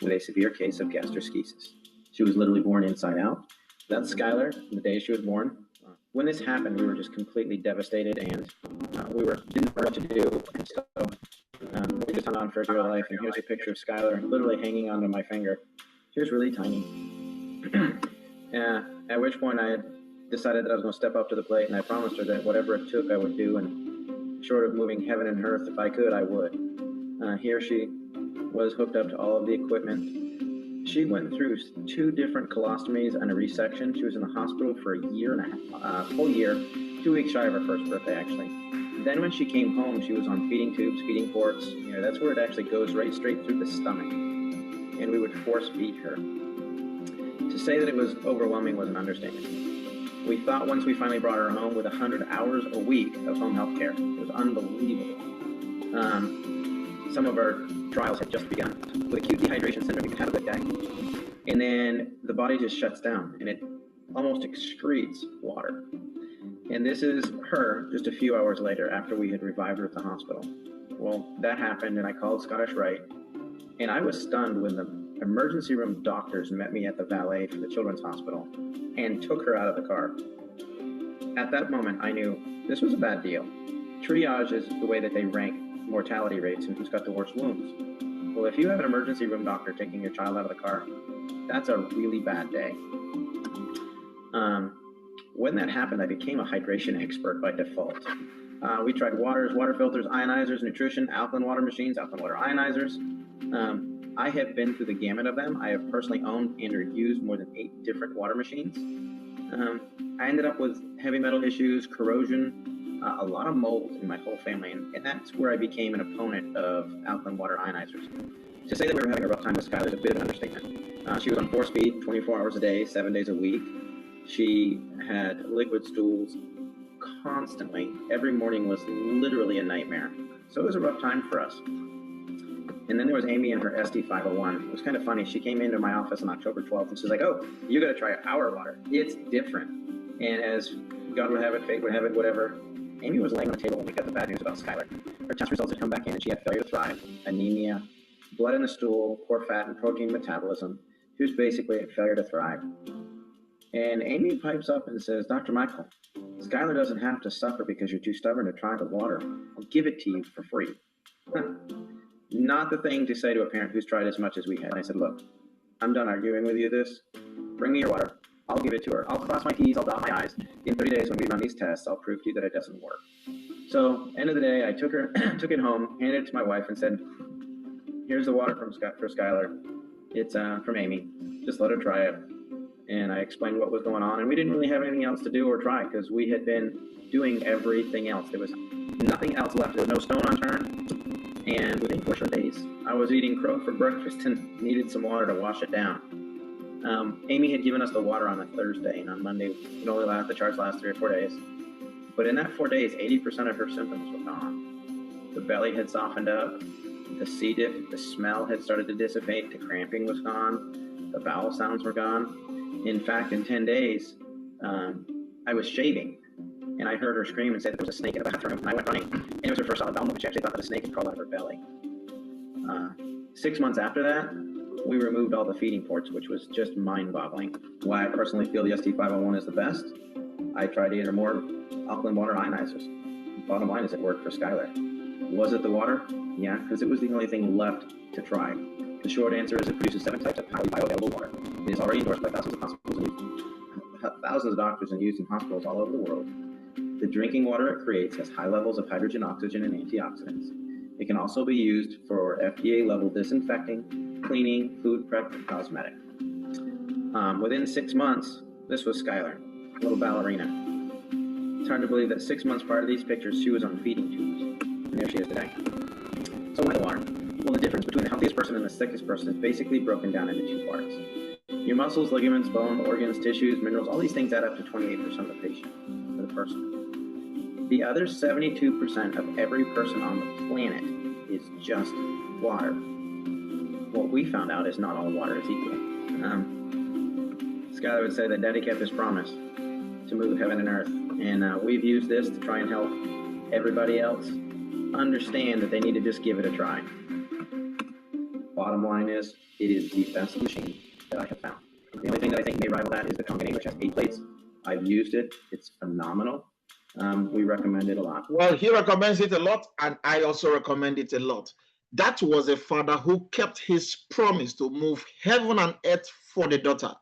with a severe case of gastroschisis. She was literally born inside out. That's Skylar, the day she was born. When this happened, we were just completely devastated, and we didn't know what to do. And so we just hung on for dear life. And here's a picture of Skylar literally hanging onto my finger. She was really tiny. At which point I had decided that I was going to step up to the plate, and I promised her that whatever it took I would do, and short of moving heaven and earth, if I could, I would. Here she was hooked up to all of the equipment. She went through 2 different colostomies and a resection. She was in the hospital for a year and a half, full year, 2 weeks shy of her first birthday, actually. Then when she came home, she was on feeding tubes, feeding ports. You know, that's where it actually goes right straight through the stomach, and we would force feed her. To say that it was overwhelming was an understatement. We thought once we finally brought her home with 100 hours a week of home health care. It was unbelievable. Some of our trials had just begun. With acute dehydration syndrome, you can have a good day. And then the body just shuts down, and it almost excretes water. And this is her just a few hours later after we had revived her at the hospital. Well, that happened, and I called Scottish Rite, and I was stunned when the emergency room doctors met me at the valet for the Children's Hospital and took her out of the car. At that moment, I knew this was a bad deal. Triage is the way that they rank mortality rates and who's got the worst wounds. Well, if you have an emergency room doctor taking your child out of the car, that's a really bad day. When that happened, I became a hydration expert by default. We tried waters, water filters, ionizers, nutrition, alkaline water machines, alkaline water ionizers. I have been through the gamut of them. I have personally owned and or used more than 8 different water machines. I ended up with heavy metal issues, corrosion, a lot of mold in my whole family, and that's where I became an opponent of alkaline water ionizers. To say that we were having a rough time with Skylar is a bit of an understatement. She was on 4-speed, 24 hours a day, 7 days a week. She had liquid stools constantly. Every morning was literally a nightmare. So it was a rough time for us. And then there was Amy and her SD501. It was kind of funny. She came into my office on October 12th, and she's like, oh, you got to try our water. It's different. And as God would have it, fate would have it, whatever, Amy was laying on the table when we got the bad news about Skylar. Her test results had come back in, and she had failure to thrive, anemia, blood in the stool, poor fat and protein metabolism. She was basically a failure to thrive. And Amy pipes up and says, Dr. Michael, Skylar doesn't have to suffer because you're too stubborn to try the water. I'll give it to you for free. Not the thing to say to a parent who's tried as much as we had. I said, look, I'm done arguing with you this. Bring me your water. I'll give it to her. I'll cross my T's. I'll dot my I's. In 30 days when we run these tests, I'll prove to you that it doesn't work. So, end of the day, I took it home, handed it to my wife, and said, here's the water for Skylar. It's from Amy. Just let her try it. And I explained what was going on, and we didn't really have anything else to do or try because we had been doing everything else. There was nothing else left. There was no stone unturned. And within 4 short days, I was eating crow for breakfast and needed some water to wash it down. Amy had given us the water on a Thursday, and on Monday, the charts last 3 or 4 days. But in that 4 days, 80% of her symptoms were gone. The belly had softened up, the C. diff, the smell had started to dissipate, the cramping was gone, the bowel sounds were gone. In fact, in 10 days, I was shaving, and I heard her scream and say that there was a snake in the bathroom, and I went running, and it was her first solid bowel movement. She actually thought that a snake had crawled out of her belly. 6 months after that, We removed all the feeding ports, which was just mind-boggling. Why I personally feel the ST501 is the best, I tried 8 or more alkaline water ionizers. Bottom line is it worked for Skylar. Was it the water? Yeah, because it was the only thing left to try. The short answer is it produces 7 types of highly bioavailable water. It is already endorsed by thousands of hospitals and thousands of doctors and used in hospitals all over the world. The drinking water it creates has high levels of hydrogen, oxygen, and antioxidants. It can also be used for FDA-level disinfecting, cleaning, food prep, and cosmetic. Within 6 months, this was Skylar, a little ballerina. It's hard to believe that 6 months prior to these pictures, she was on feeding tubes, and there she is today. So why the water? Well, the difference between the healthiest person and the sickest person is basically broken down into 2 parts. Your muscles, ligaments, bone, organs, tissues, minerals, all these things add up to 28% of the patient, or the person. The other 72% of every person on the planet is just water. What we found out is not all water is equal. Skylar would say that Daddy kept his promise to move heaven and earth, and we've used this to try and help everybody else understand that they need to just give it a try. Bottom line is, it is the best machine that I have found. The only thing that I think may rival that is the Kangen, which has 8 plates. I've used it. It's phenomenal. We recommend it a lot. Well, he recommends it a lot, and I also recommend it a lot. That was a father who kept his promise to move heaven and earth for the daughter.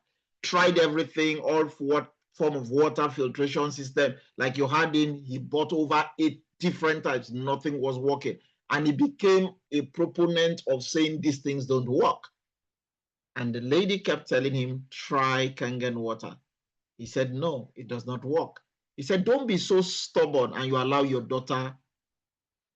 Tried everything, all what form of water filtration system, like you had in, he bought over 8 different types. Nothing was working. And he became a proponent of saying these things don't work. And the lady kept telling him, try Kangen water. He said, no, it does not work. He said, don't be so stubborn and you allow your daughter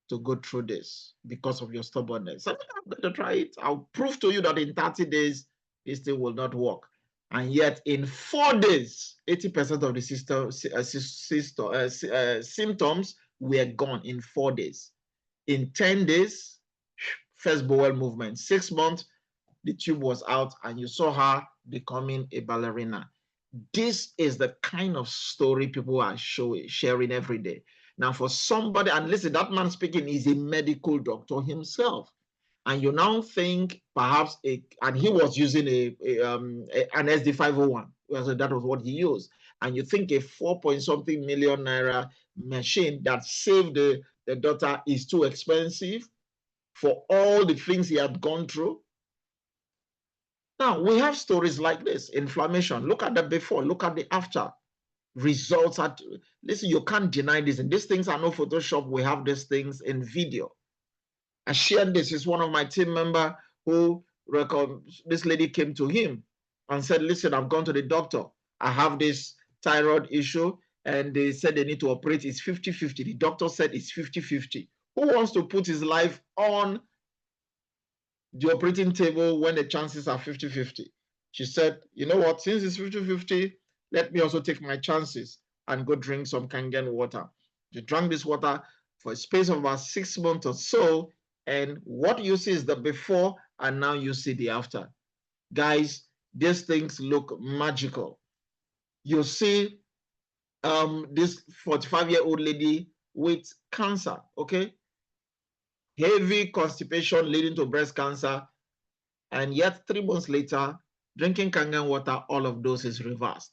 to go through this because of your stubbornness. I'm going to try it. I'll prove to you that in 30 days, this thing will not work. And yet in 4 days, 80% of the symptoms were gone in 4 days. In 10 days, first bowel movement. 6 months, the tube was out and you saw her becoming a ballerina. This is the kind of story people are sharing every day. Now, for somebody, and listen, that man speaking is a medical doctor himself. And you now think perhaps, and he was using an SD501. So that was what he used. And you think a 4-point-something million naira machine that saved the daughter is too expensive for all the things he had gone through. Now, we have stories like this, inflammation. Look at the before, look at the after. Results at, listen, you can't deny this. And these things are no Photoshop. We have these things in video. I shared this. It's one of my team member who, this lady came to him and said, listen, I've gone to the doctor. I have this thyroid issue. And they said they need to operate. It's 50-50. The doctor said it's 50-50. Who wants to put his life on the operating table when the chances are 50-50? She said, you know what, since it's 50-50, let me also take my chances and go drink some Kangen water. She drank this water for a space of about 6 months or so, and what you see is the before, and now you see the after. Guys, these things look magical. You see this 45-year-old lady with cancer, okay? Heavy constipation leading to breast cancer, and yet 3 months later, drinking Kangen water, all of those is reversed.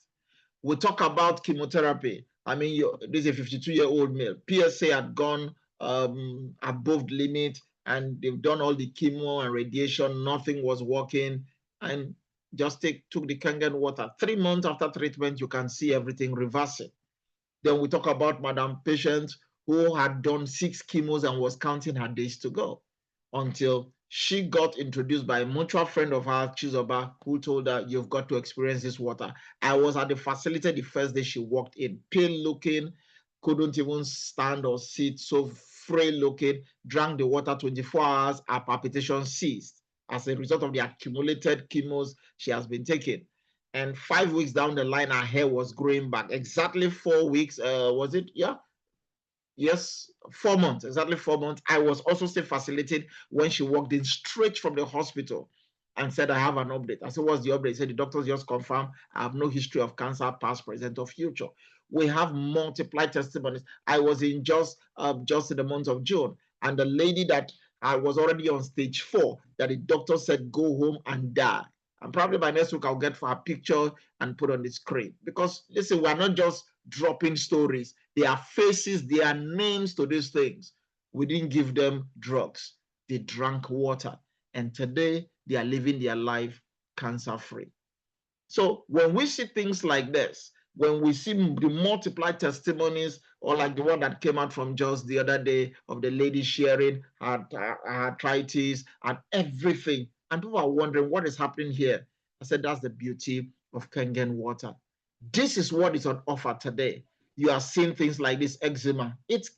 We talk about chemotherapy. I mean, this is a 52-year-old male. PSA had gone above the limit, and they've done all the chemo and radiation. Nothing was working, and just took the Kangen water. 3 months after treatment, you can see everything reversing. Then we talk about Madam Patient who had done 6 chemos and was counting her days to go until she got introduced by a mutual friend of hers, Chizoba, who told her, you've got to experience this water. I was at the facility the first day she walked in, pale looking, couldn't even stand or sit, so frail looking, drank the water 24 hours, her palpitation ceased as a result of the accumulated chemos she has been taking. And 5 weeks down the line, her hair was growing back. Exactly 4 weeks, was it? Yeah. Yes, 4 months, exactly 4 months. I was also still facilitated when she walked in straight from the hospital and said, I have an update. I said, what's the update? He said, the doctors just confirmed I have no history of cancer, past, present, or future. We have multiplied testimonies. I was in just in the month of June, and the lady that I was already on stage 4 that the doctor said, go home and die. And probably by next week, I'll get for a picture and put on the screen. Because listen, we're not just dropping stories. There are faces, there are names to these things. We didn't give them drugs. They drank water. And today, they are living their life cancer-free. So when we see things like this, when we see the multiplied testimonies, or like the one that came out from just the other day of the lady sharing her arthritis and everything, and people are wondering what is happening here. I said that's the beauty of Kangen water. This is what is on offer today. You are seeing things like this eczema. It's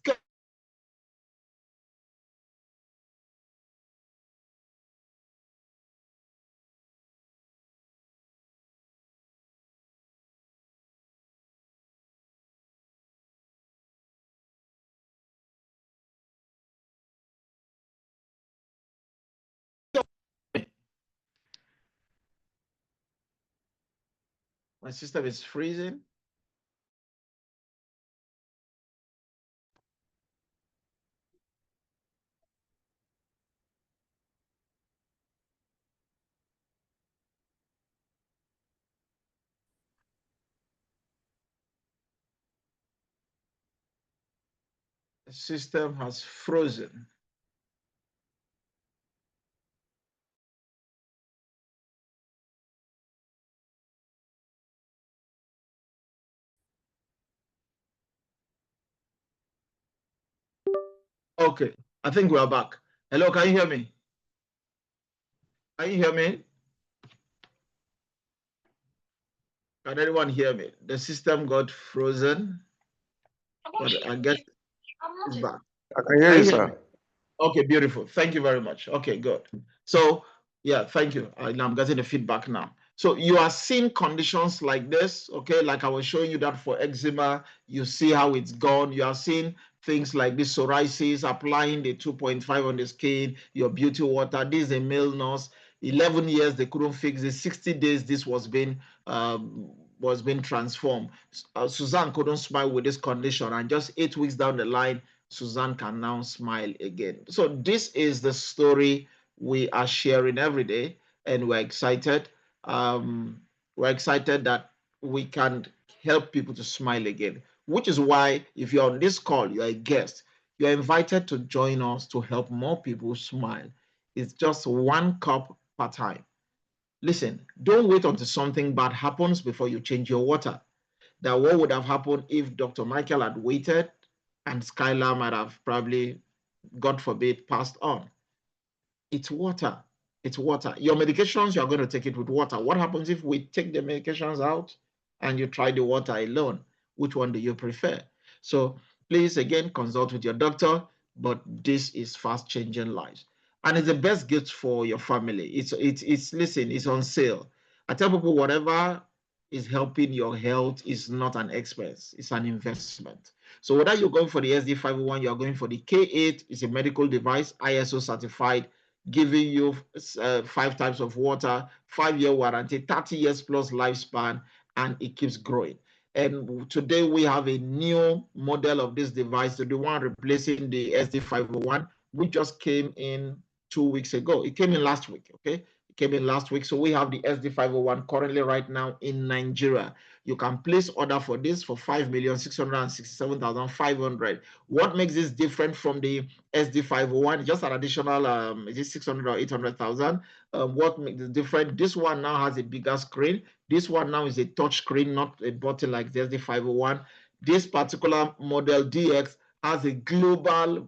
my system is freezing. The system has frozen. Okay, I think we are back. Hello, can you hear me? Can you hear me? Can anyone hear me? The system got frozen, but I guess it's back. I can hear Can you, you hear me? sir. Okay, beautiful. Thank you very much. Okay, good. So, yeah, thank you. I'm getting the feedback now. So you are seeing conditions like this, okay? Like I was showing you that for eczema, you see how it's gone. You are seeing things like this psoriasis, applying the 2.5 on the skin, your beauty water. This is a male nurse. 11 years, they couldn't fix it. 60 days, this was being transformed. Suzanne couldn't smile with this condition, and just 8 weeks down the line, Suzanne can now smile again. So this is the story we are sharing every day, and we're excited. We're excited that we can help people to smile again, which is why if you're on this call, you're a guest, you're invited to join us to help more people smile. It's just 1 cup per time. Listen, don't wait until something bad happens before you change your water. That what would have happened if Dr. Michael had waited and Skylar might have probably, God forbid, passed on. It's water. It's water. Your medications, you're going to take it with water. What happens if we take the medications out and you try the water alone? Which one do you prefer? So please, again, consult with your doctor, but this is fast changing lives. And it's the best gift for your family. Listen, it's on sale. I tell people whatever is helping your health is not an expense, it's an investment. So whether you're going for the SD501, you're going for the K8, it's a medical device, ISO certified, giving you 5 types of water, 5-year warranty, 30 years plus lifespan, and it keeps growing. And today we have a new model of this device, the one replacing the SD501, which just came in 2 weeks ago. It came in last week, okay? It came in last week. So we have the SD501 currently right now in Nigeria. You can place order for this for 5,667,500. What makes this different from the SD501? Just an additional, is it 600 or 800,000? What makes it different? This one now has a bigger screen. This one now is a touch screen, not a button like the SD501. This particular model DX has a global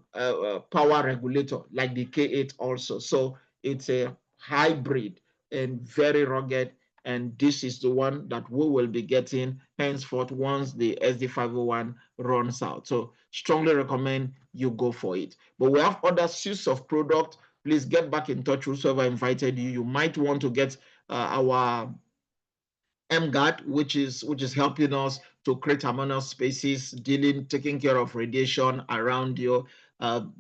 power regulator like the K8 also. So it's a hybrid and very rugged, and this is the one that we will be getting henceforth once the SD501 runs out. So strongly recommend you go for it. But we have other suits of product. Please get back in touch with whoever invited you. You might want to get our MGAT, which is helping us to create harmonious spaces, taking care of radiation around you.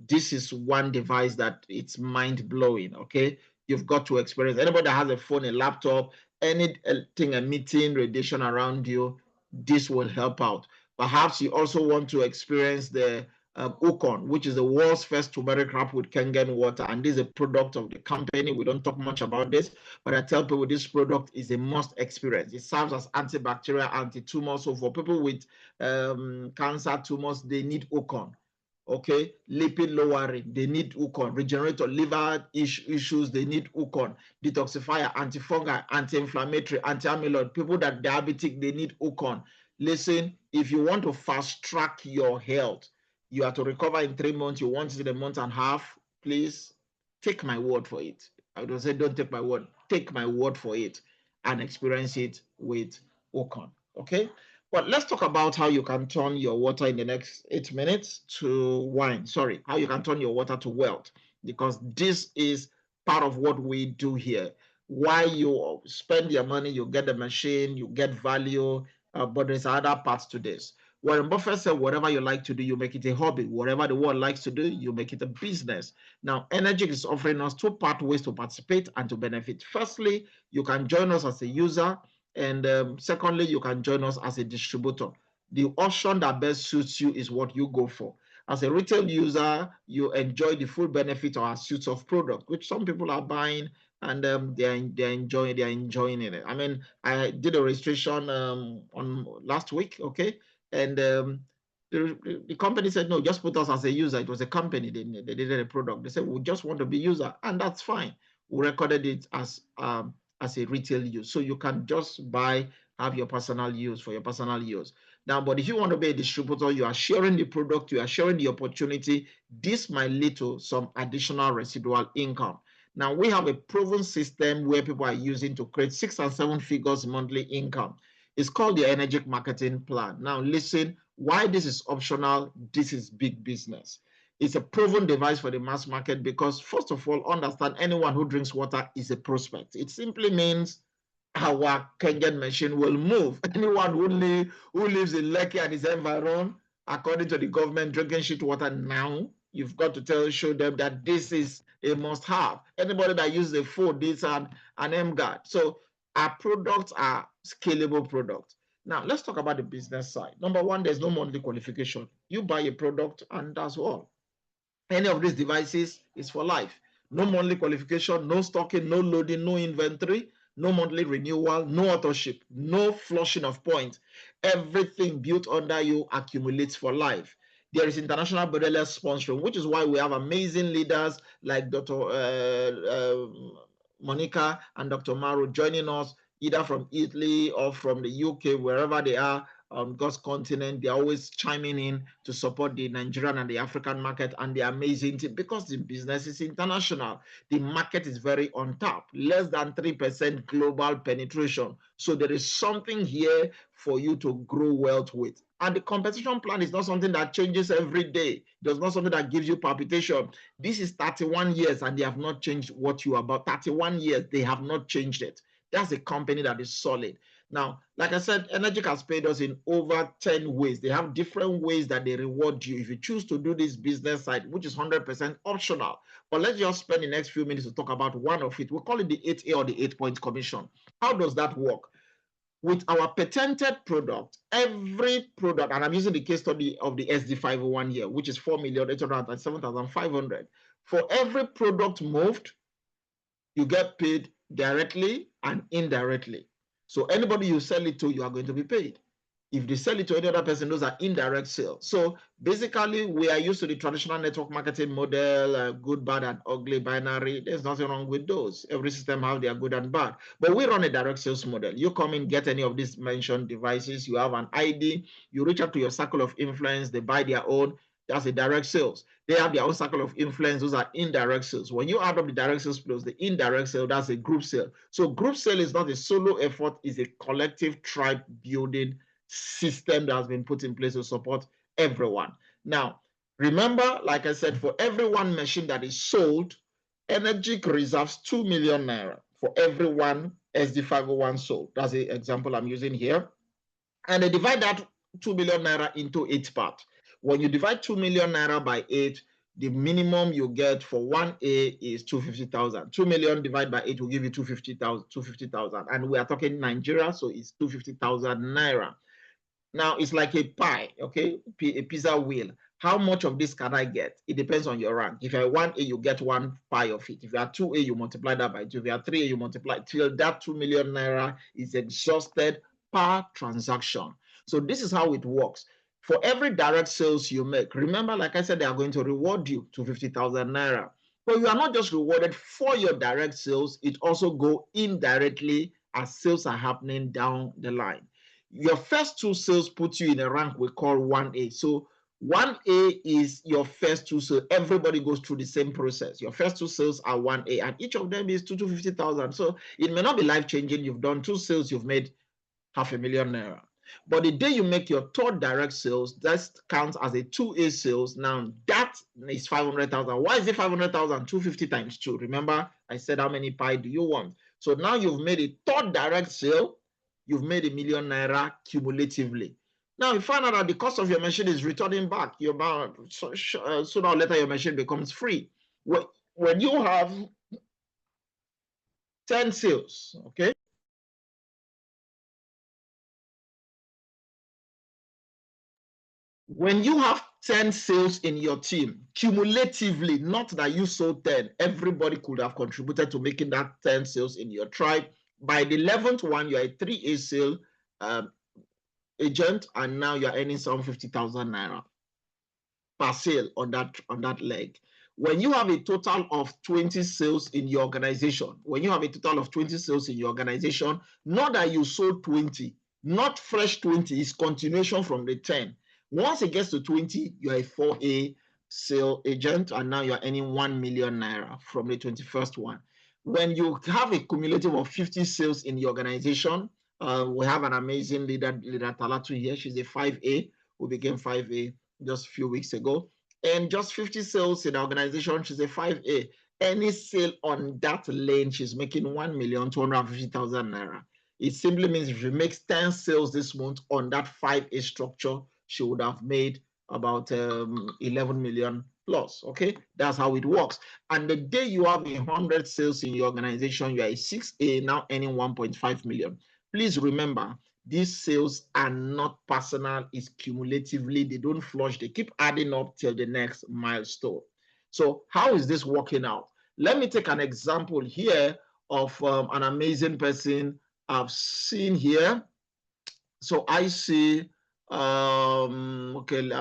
This is one device that it's mind blowing. Okay, you've got to experience. Anybody that has a phone, a laptop, anything emitting radiation around you, this will help out. Perhaps you also want to experience the Ukon, which is the world's first turmeric wrap with Kangen water. And this is a product of the company. We don't talk much about this, but I tell people this product is a must experience. It serves as antibacterial, anti-tumor. So for people with cancer, tumors, they need Ukon. Okay, lipid lowering, they need Ukon. Regenerator, liver issues, they need Ukon. Detoxifier, antifungal, anti-inflammatory, anti-amyloid. People that are diabetic, they need Ukon. Listen, if you want to fast track your health, you are to recover in 3 months, you want it in a month and a half, please take my word for it. I don't say don't take my word, take my word for it and experience it with Ukon. Okay. But let's talk about how you can turn your water in the next 8 minutes to wine. Sorry, how you can turn your water to wealth, because this is part of what we do here. Why you spend your money, you get the machine, you get value, but there's other parts to this. Warren Buffett said, whatever you like to do, you make it a hobby. Whatever the world likes to do, you make it a business. Now, Energy is offering us two pathways to participate and to benefit. Firstly, you can join us as a user. And secondly, you can join us as a distributor. The option that best suits you is what you go for. As a retail user, you enjoy the full benefit of our suite of products, which some people are buying and they're enjoying it. I mean, I did a registration on last week, okay, and the company said no, just put us as a user. It was a company, they did a product. They said we just want to be user, and that's fine. We recorded it as a retail use, so you can just buy, have your personal use for your personal use. Now, but if you want to be a distributor, you are sharing the product, you are sharing the opportunity. This might lead to some additional residual income. Now, we have a proven system where people are using to create 6 and 7 figures monthly income. It's called the Energy Marketing Plan. Now, listen, why this is optional, this is big business. It's a proven device for the mass market because, first of all, understand anyone who drinks water is a prospect. It simply means our Kangen machine will move. Anyone who lives in Lekki and his environment, according to the government, drinking shit water now, you've got to show them that this is a must-have. Anybody that uses a phone, this and an M-Guard. So our products are scalable products. Now, let's talk about the business side. Number one, there's no monthly qualification. You buy a product and that's all. Any of these devices is for life. No monthly qualification, no stocking, no loading, no inventory, no monthly renewal, no authorship, no flushing of points. Everything built under you accumulates for life. There is international borderless sponsoring, which is why we have amazing leaders like Dr. Monica and Dr. Maru joining us either from Italy or from the UK, wherever they are on God's continent. They're always chiming in to support the Nigerian and the African market, and the amazing thing, because the business is international, the market is very untapped, less than 3% global penetration. So there is something here for you to grow wealth with. And the compensation plan is not something that changes every day. It's not something that gives you palpitation. This is 31 years and they have not changed what you are about. 31 years, they have not changed it. That's a company that is solid. Now, like I said, Energy has paid us in over 10 ways. They have different ways that they reward you if you choose to do this business side, which is 100% optional. But let's just spend the next few minutes to talk about one of it. We call it the 8A or the 8-point commission. How does that work? With our patented product, every product, and I'm using the case study of the SD501 here, which is 4,807,500. For every product moved, you get paid directly and indirectly. So anybody you sell it to, you are going to be paid. If they sell it to any other person, those are indirect sales. So basically, we are used to the traditional network marketing model, good, bad, and ugly binary. There's nothing wrong with those. Every system has their good and bad. But we run a direct sales model. You come in, get any of these mentioned devices. You have an ID. You reach out to your circle of influence. They buy their own. That's a direct sales. They have their own circle of influence. Those are indirect sales. When you add up the direct sales plus the indirect sale, that's a group sale. So group sale is not a solo effort. It's a collective tribe building system that has been put in place to support everyone. Now, remember, like I said, for every one machine that is sold, Energy reserves 2 million naira for every one SD501 sold. That's the example I'm using here. And they divide that 2 million naira into 8 parts. When you divide 2 million naira by 8, the minimum you get for 1A is 250,000. 2 million divided by 8 will give you 250,000. And we are talking Nigeria, so it's 250,000 naira. Now it's like a pie, okay, a pizza wheel. How much of this can I get? It depends on your rank. If you're 1A, you get 1 pie of it. If you are 2A, you multiply that by 2. If you are 3A, you multiply till that 2 million naira is exhausted per transaction. So this is how it works. For every direct sales you make, remember, like I said, they are going to reward you to 50,000 naira. But you are not just rewarded for your direct sales, it also go indirectly as sales are happening down the line. Your first 2 sales put you in a rank we call 1A. So 1A is your first 2 sales. Everybody goes through the same process. Your first 2 sales are 1A, and each of them is 250,000. So it may not be life-changing. You've done 2 sales, you've made 500,000 naira. But the day you make your third direct sales, that counts as a 2A sales. Now that is 500,000. Why is it 500,000? 250 times 2. Remember, I said how many pie do you want? So now you've made a third direct sale. You've made ₦1 million cumulatively. Now you find out that the cost of your machine is returning back. Sooner or later your machine becomes free. When you have 10 sales, okay? When you have 10 sales in your team, cumulatively, not that you sold 10, everybody could have contributed to making that 10 sales in your tribe. By the 11th one, you're a 3A sale agent, and now you're earning some 50,000 naira per sale on that leg. When you have a total of 20 sales in your organization, not that you sold 20, not fresh 20, is continuation from the 10. Once it gets to 20, you're a 4A sale agent, and now you're earning 1 million naira from the 21st one. When you have a cumulative of 50 sales in the organization, we have an amazing leader Talatu here. She's a 5A, who became 5A just a few weeks ago. And just 50 sales in the organization, she's a 5A. Any sale on that lane, she's making 1,250,000 naira. It simply means if she makes 10 sales this month on that 5A structure, she would have made about 11 million plus. Okay, that's how it works. And the day you have 100 sales in your organization, you are a 6A, now earning 1.5 million. Please remember, these sales are not personal, it's cumulatively, they don't flush, they keep adding up till the next milestone. So how is this working out? Let me take an example here of an amazing person I've seen here. So I see, okay,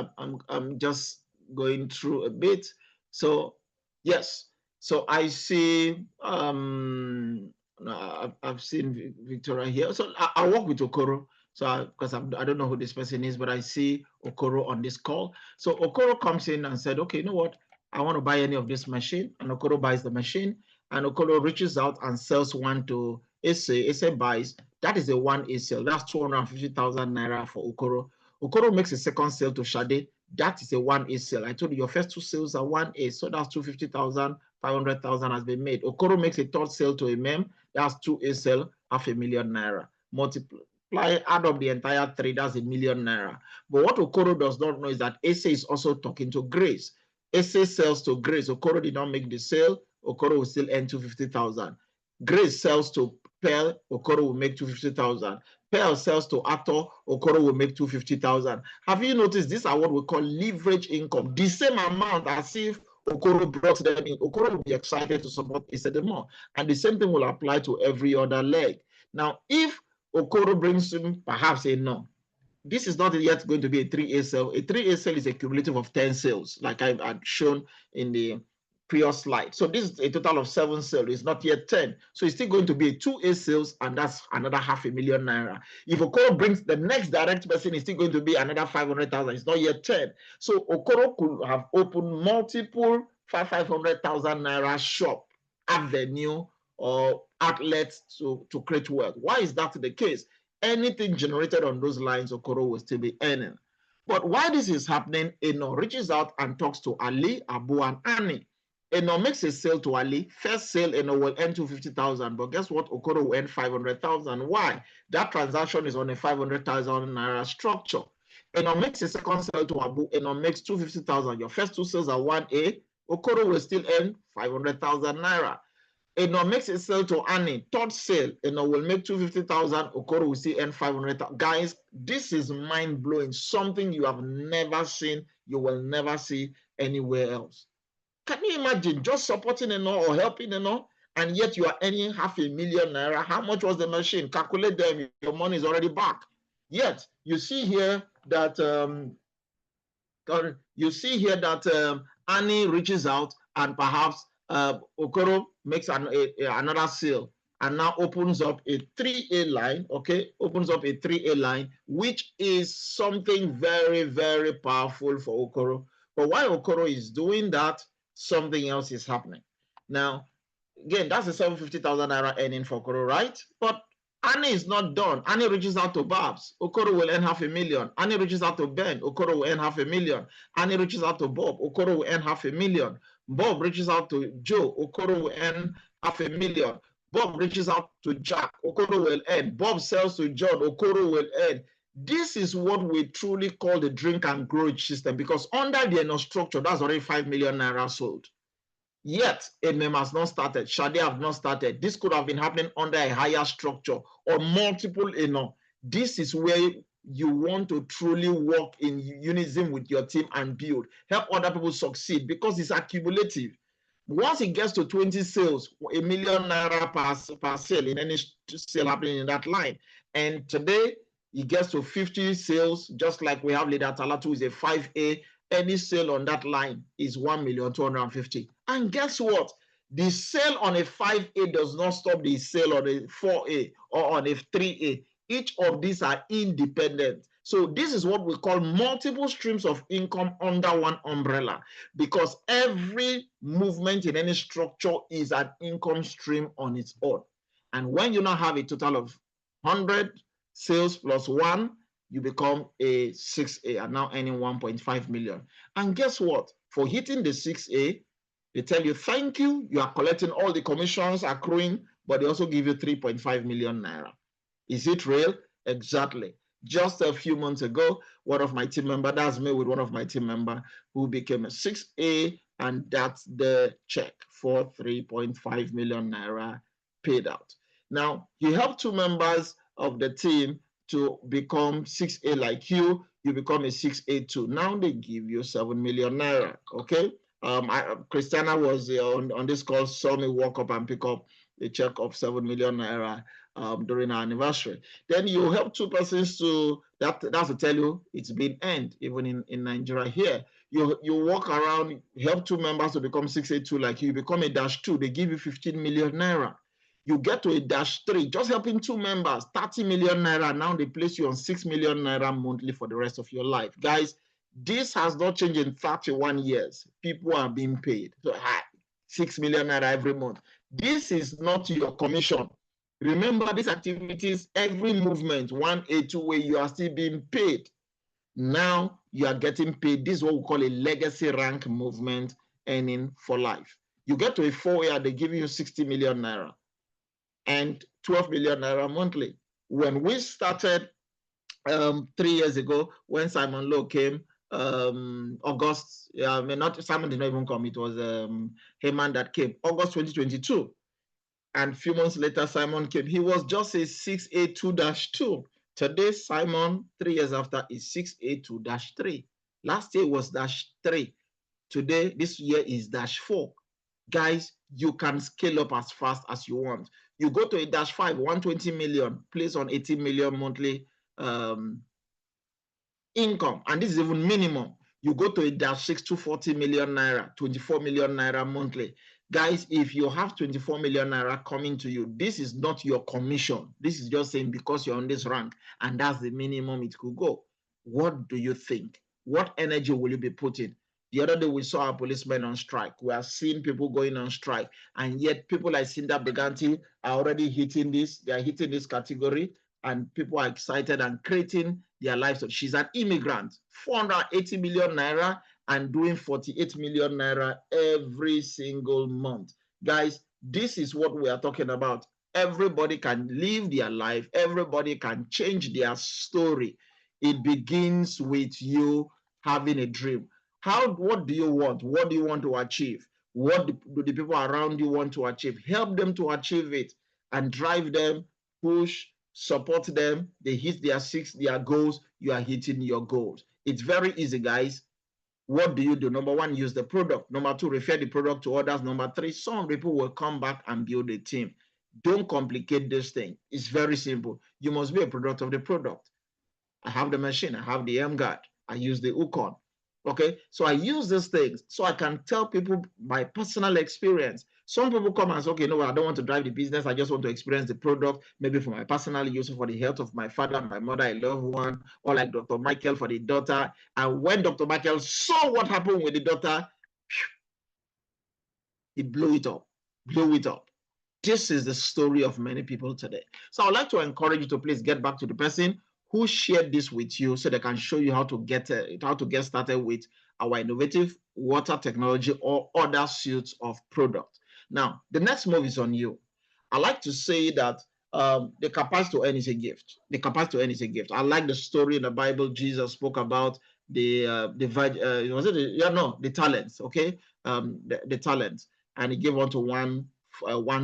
I'm just going through a bit. So yes, so I see, I've seen Victoria here. So I work with Okoro. So because I don't know who this person is, but I see Okoro on this call. So Okoro comes in and said, okay, you know what? I want to buy any of this machine. And Okoro buys the machine. And Okoro reaches out and sells one to Ese. Ese buys. That is a 1A sale. That's 250,000 naira for Okoro. Okoro makes a second sale to Shade. That is a 1A sale. I told you your first 2 sales are 1A. So that's 250,000, 500,000 has been made. Okoro makes a third sale to Emem. That's 2A sale, 500,000 naira. Multiply, add up the entire 3, that's 1 million naira. But what Okoro does not know is that Ese is also talking to Grace. Ese sells to Grace. Okoro did not make the sale. Okoro will still earn 250,000. Grace sells to Pearl. Okoro will make 250,000. Pearl sells to Ato. Okoro will make 250,000. Have you noticed these are what we call leverage income? The same amount as if Okoro brought them in. Okoro will be excited to support Ese more. And the same thing will apply to every other leg. Now, if Okoro brings in perhaps a no, this is not yet going to be a 3A sale. A 3A sale is a cumulative of 10 sales, like I had shown in the previous slide. So this is a total of 7 sales. It's not yet 10. So it's still going to be a 2A sales, and that's another 500,000 naira. If Okoro brings the next direct person, it's still going to be another 500,000. It's not yet 10. So Okoro could have opened multiple 500,000 naira shop, avenue, or outlets to create wealth. Why is that the case? Anything generated on those lines, Okoro will still be earning. But while this is happening, Eno reaches out and talks to Ali, Abu, and Annie. Eno makes a sale to Ali. First sale, Eno will earn 250,000. But guess what? Okoro will earn 500,000. Why? That transaction is on a 500,000 naira structure. Eno makes a second sale to Abu. Eno makes 250,000. Your first 2 sales are 1A. Okoro will still earn 500,000 naira. makes a sale to Annie. Third sale, will make 250,000. Okoro will see earn 500,000. Guys, this is mind blowing. Something you have never seen, you will never see anywhere else. Can you imagine just supporting or helping and yet you are earning 500,000 naira? How much was the machine? Calculate them. Your money is already back. Yet you see here that Annie reaches out and perhaps Okoro makes another sale and now opens up a 3A line, okay? Opens up a 3A line, which is something very, very powerful for Okoro. But while Okoro is doing that, something else is happening. Now, again, that's a 750,000 naira earning for Okoro, right? But Annie is not done. Annie reaches out to Babs. Okoro will earn 500,000. Annie reaches out to Ben. Okoro will earn 500,000. Annie reaches out to Bob. Okoro will earn 500,000. Bob reaches out to Joe. Okoro will earn 500,000. Bob reaches out to Jack. Okoro will earn. Bob sells to John. Okoro will earn. This is what we truly call the drink and grow system, because under the structure, that's already 5 million naira sold. Yet, MM has not started. Shade have not started. This could have been happening under a higher structure or multiple, This is where you want to truly work in unison with your team and build. Help other people succeed because it's accumulative. Once it gets to 20 sales, 1 million naira per sale in any sale happening in that line. And today, it gets to 50 sales, just like we have Leader Talatu is a 5A. Any sale on that line is 1,250,000. And guess what? The sale on a 5A does not stop the sale on a 4A or on a 3A. Each of these are independent. So this is what we call multiple streams of income under one umbrella, because every movement in any structure is an income stream on its own. And when you now have a total of 100 sales plus one, you become a 6A and now earning 1.5 million. And guess what? For hitting the 6A, they tell you, thank you. You are collecting all the commissions accruing, but they also give you 3.5 million naira. Is it real? Exactly. Just a few months ago, one of my team members, that's me with one of my team members, who became a 6A, and that's the check for 3.5 million naira paid out. Now, you help two members of the team to become 6A like you become a 6A too. Now they give you 7 million naira, okay? Christiana was on this call, saw me walk up and pick up a check of 7 million naira during our anniversary. Then you help two persons to, that's to tell you it's been earned, even in Nigeria here. You walk around, help two members to become 6A2 like you become a -2, they give you 15 million naira. You get to a -3, just helping two members, 30 million naira. Now they place you on 6 million naira monthly for the rest of your life. Guys, this has not changed in 31 years. People are being paid. So 6 million naira every month. This is not your commission. Remember, these activities, every movement, 1A, 2A, you are still being paid. Now you are getting paid. This is what we call a legacy rank movement, earning for life. You get to a 4A, they give you 60 million naira and 12 million naira monthly. When we started 3 years ago, when Simon Lowe came, August, not Simon did not even come, it was Heyman that came, August 2022. And a few months later, Simon came. He was just a 6A2-2. Today, Simon, 3 years after, is 6A2-3. Last year was -3. Today, this year is -4. Guys, you can scale up as fast as you want. You go to a -5, 120 million, place on 18 million monthly income, and this is even minimum. You go to a -6, 240 million naira, 24 million naira monthly. Guys, if you have 24 million naira coming to you, this is not your commission. This is just saying because you're on this rank, and that's the minimum it could go. What do you think? What energy will you be putting? The other day, we saw our policemen on strike. We are seeing people going on strike, and yet people like Cinda Briganti are already hitting this. They are hitting this category, and people are excited and creating their lives. She's an immigrant, 480 million naira, and doing 48 million naira every single month. Guys, this is what we are talking about. Everybody can live their life. Everybody can change their story. It begins with you having a dream. What do you want? What do you want to achieve? What do the people around you want to achieve? Help them to achieve it and drive them, push, support them. They hit their goals. You are hitting your goals. It's very easy, guys. What do you do? Number one, use the product. Number two, refer the product to others. Number three, some people will come back and build a team. Don't complicate this thing. It's very simple. You must be a product of the product. I have the machine. I have the M guard. I use the Ukon. Okay, so I use these things so I can tell people my personal experience. Some people come and say, okay, no, I don't want to drive the business. I just want to experience the product, maybe for my personal use, for the health of my father, my mother, a loved one, or like Dr. Michael for the daughter. And when Dr. Michael saw what happened with the daughter, he blew it up, blew it up. This is the story of many people today. So I would like to encourage you to please get back to the person who shared this with you so they can show you how to get started with our innovative water technology or other suites of product. Now, the next move is on you. I like to say that the capacity to earn is a gift. The capacity to earn is a gift. I like the story in the Bible. Jesus spoke about the talents. Okay, the talents, and he gave unto one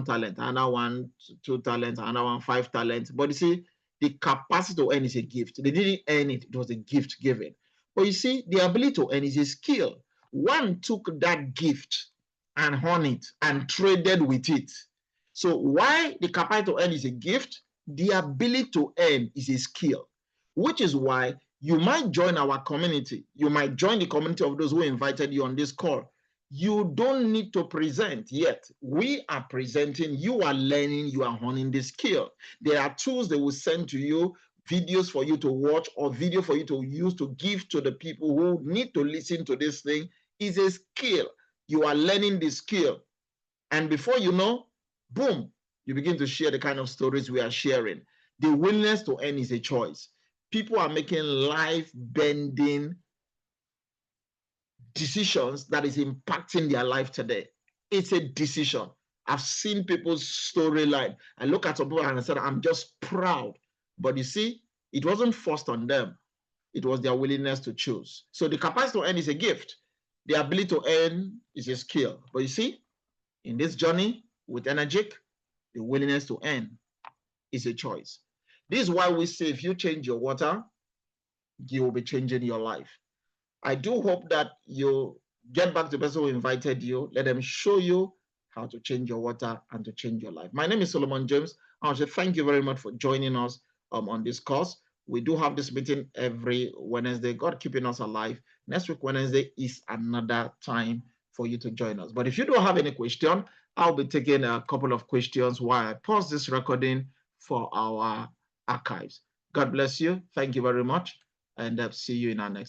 talent, another one 2 talents, another one 5 talents. But you see, the capacity to earn is a gift. They didn't earn it; it was a gift given. But you see, the ability to earn is a skill. One took that gift and honed it and traded with it. So why the capacity to earn is a gift, the ability to earn is a skill, which is why you might join our community. You might join the community of those who invited you on this call. You don't need to present yet. We are presenting, you are learning, you are honing the skill. There are tools they will send to you, videos for you to watch or video for you to use to give to the people who need to listen to this thing. Is a skill. You are learning the skill. And before you know, boom, you begin to share the kind of stories we are sharing. The willingness to earn is a choice. People are making life-bending decisions that is impacting their life today. It's a decision. I've seen people's storyline. I look at some people and I said, I'm just proud. But you see, it wasn't forced on them. It was their willingness to choose. So the capacity to earn is a gift. The ability to earn is a skill. But you see, in this journey with Energic, the willingness to earn is a choice. This is why we say if you change your water, you will be changing your life. I do hope that you get back to the person who invited you. Let them show you how to change your water and to change your life. My name is Solomon James. I want to say thank you very much for joining us on this course. We do have this meeting every Wednesday. God keeping us alive. Next week, Wednesday, is another time for you to join us. But if you don't have any question, I'll be taking a couple of questions while I pause this recording for our archives. God bless you. Thank you very much. And see you in our next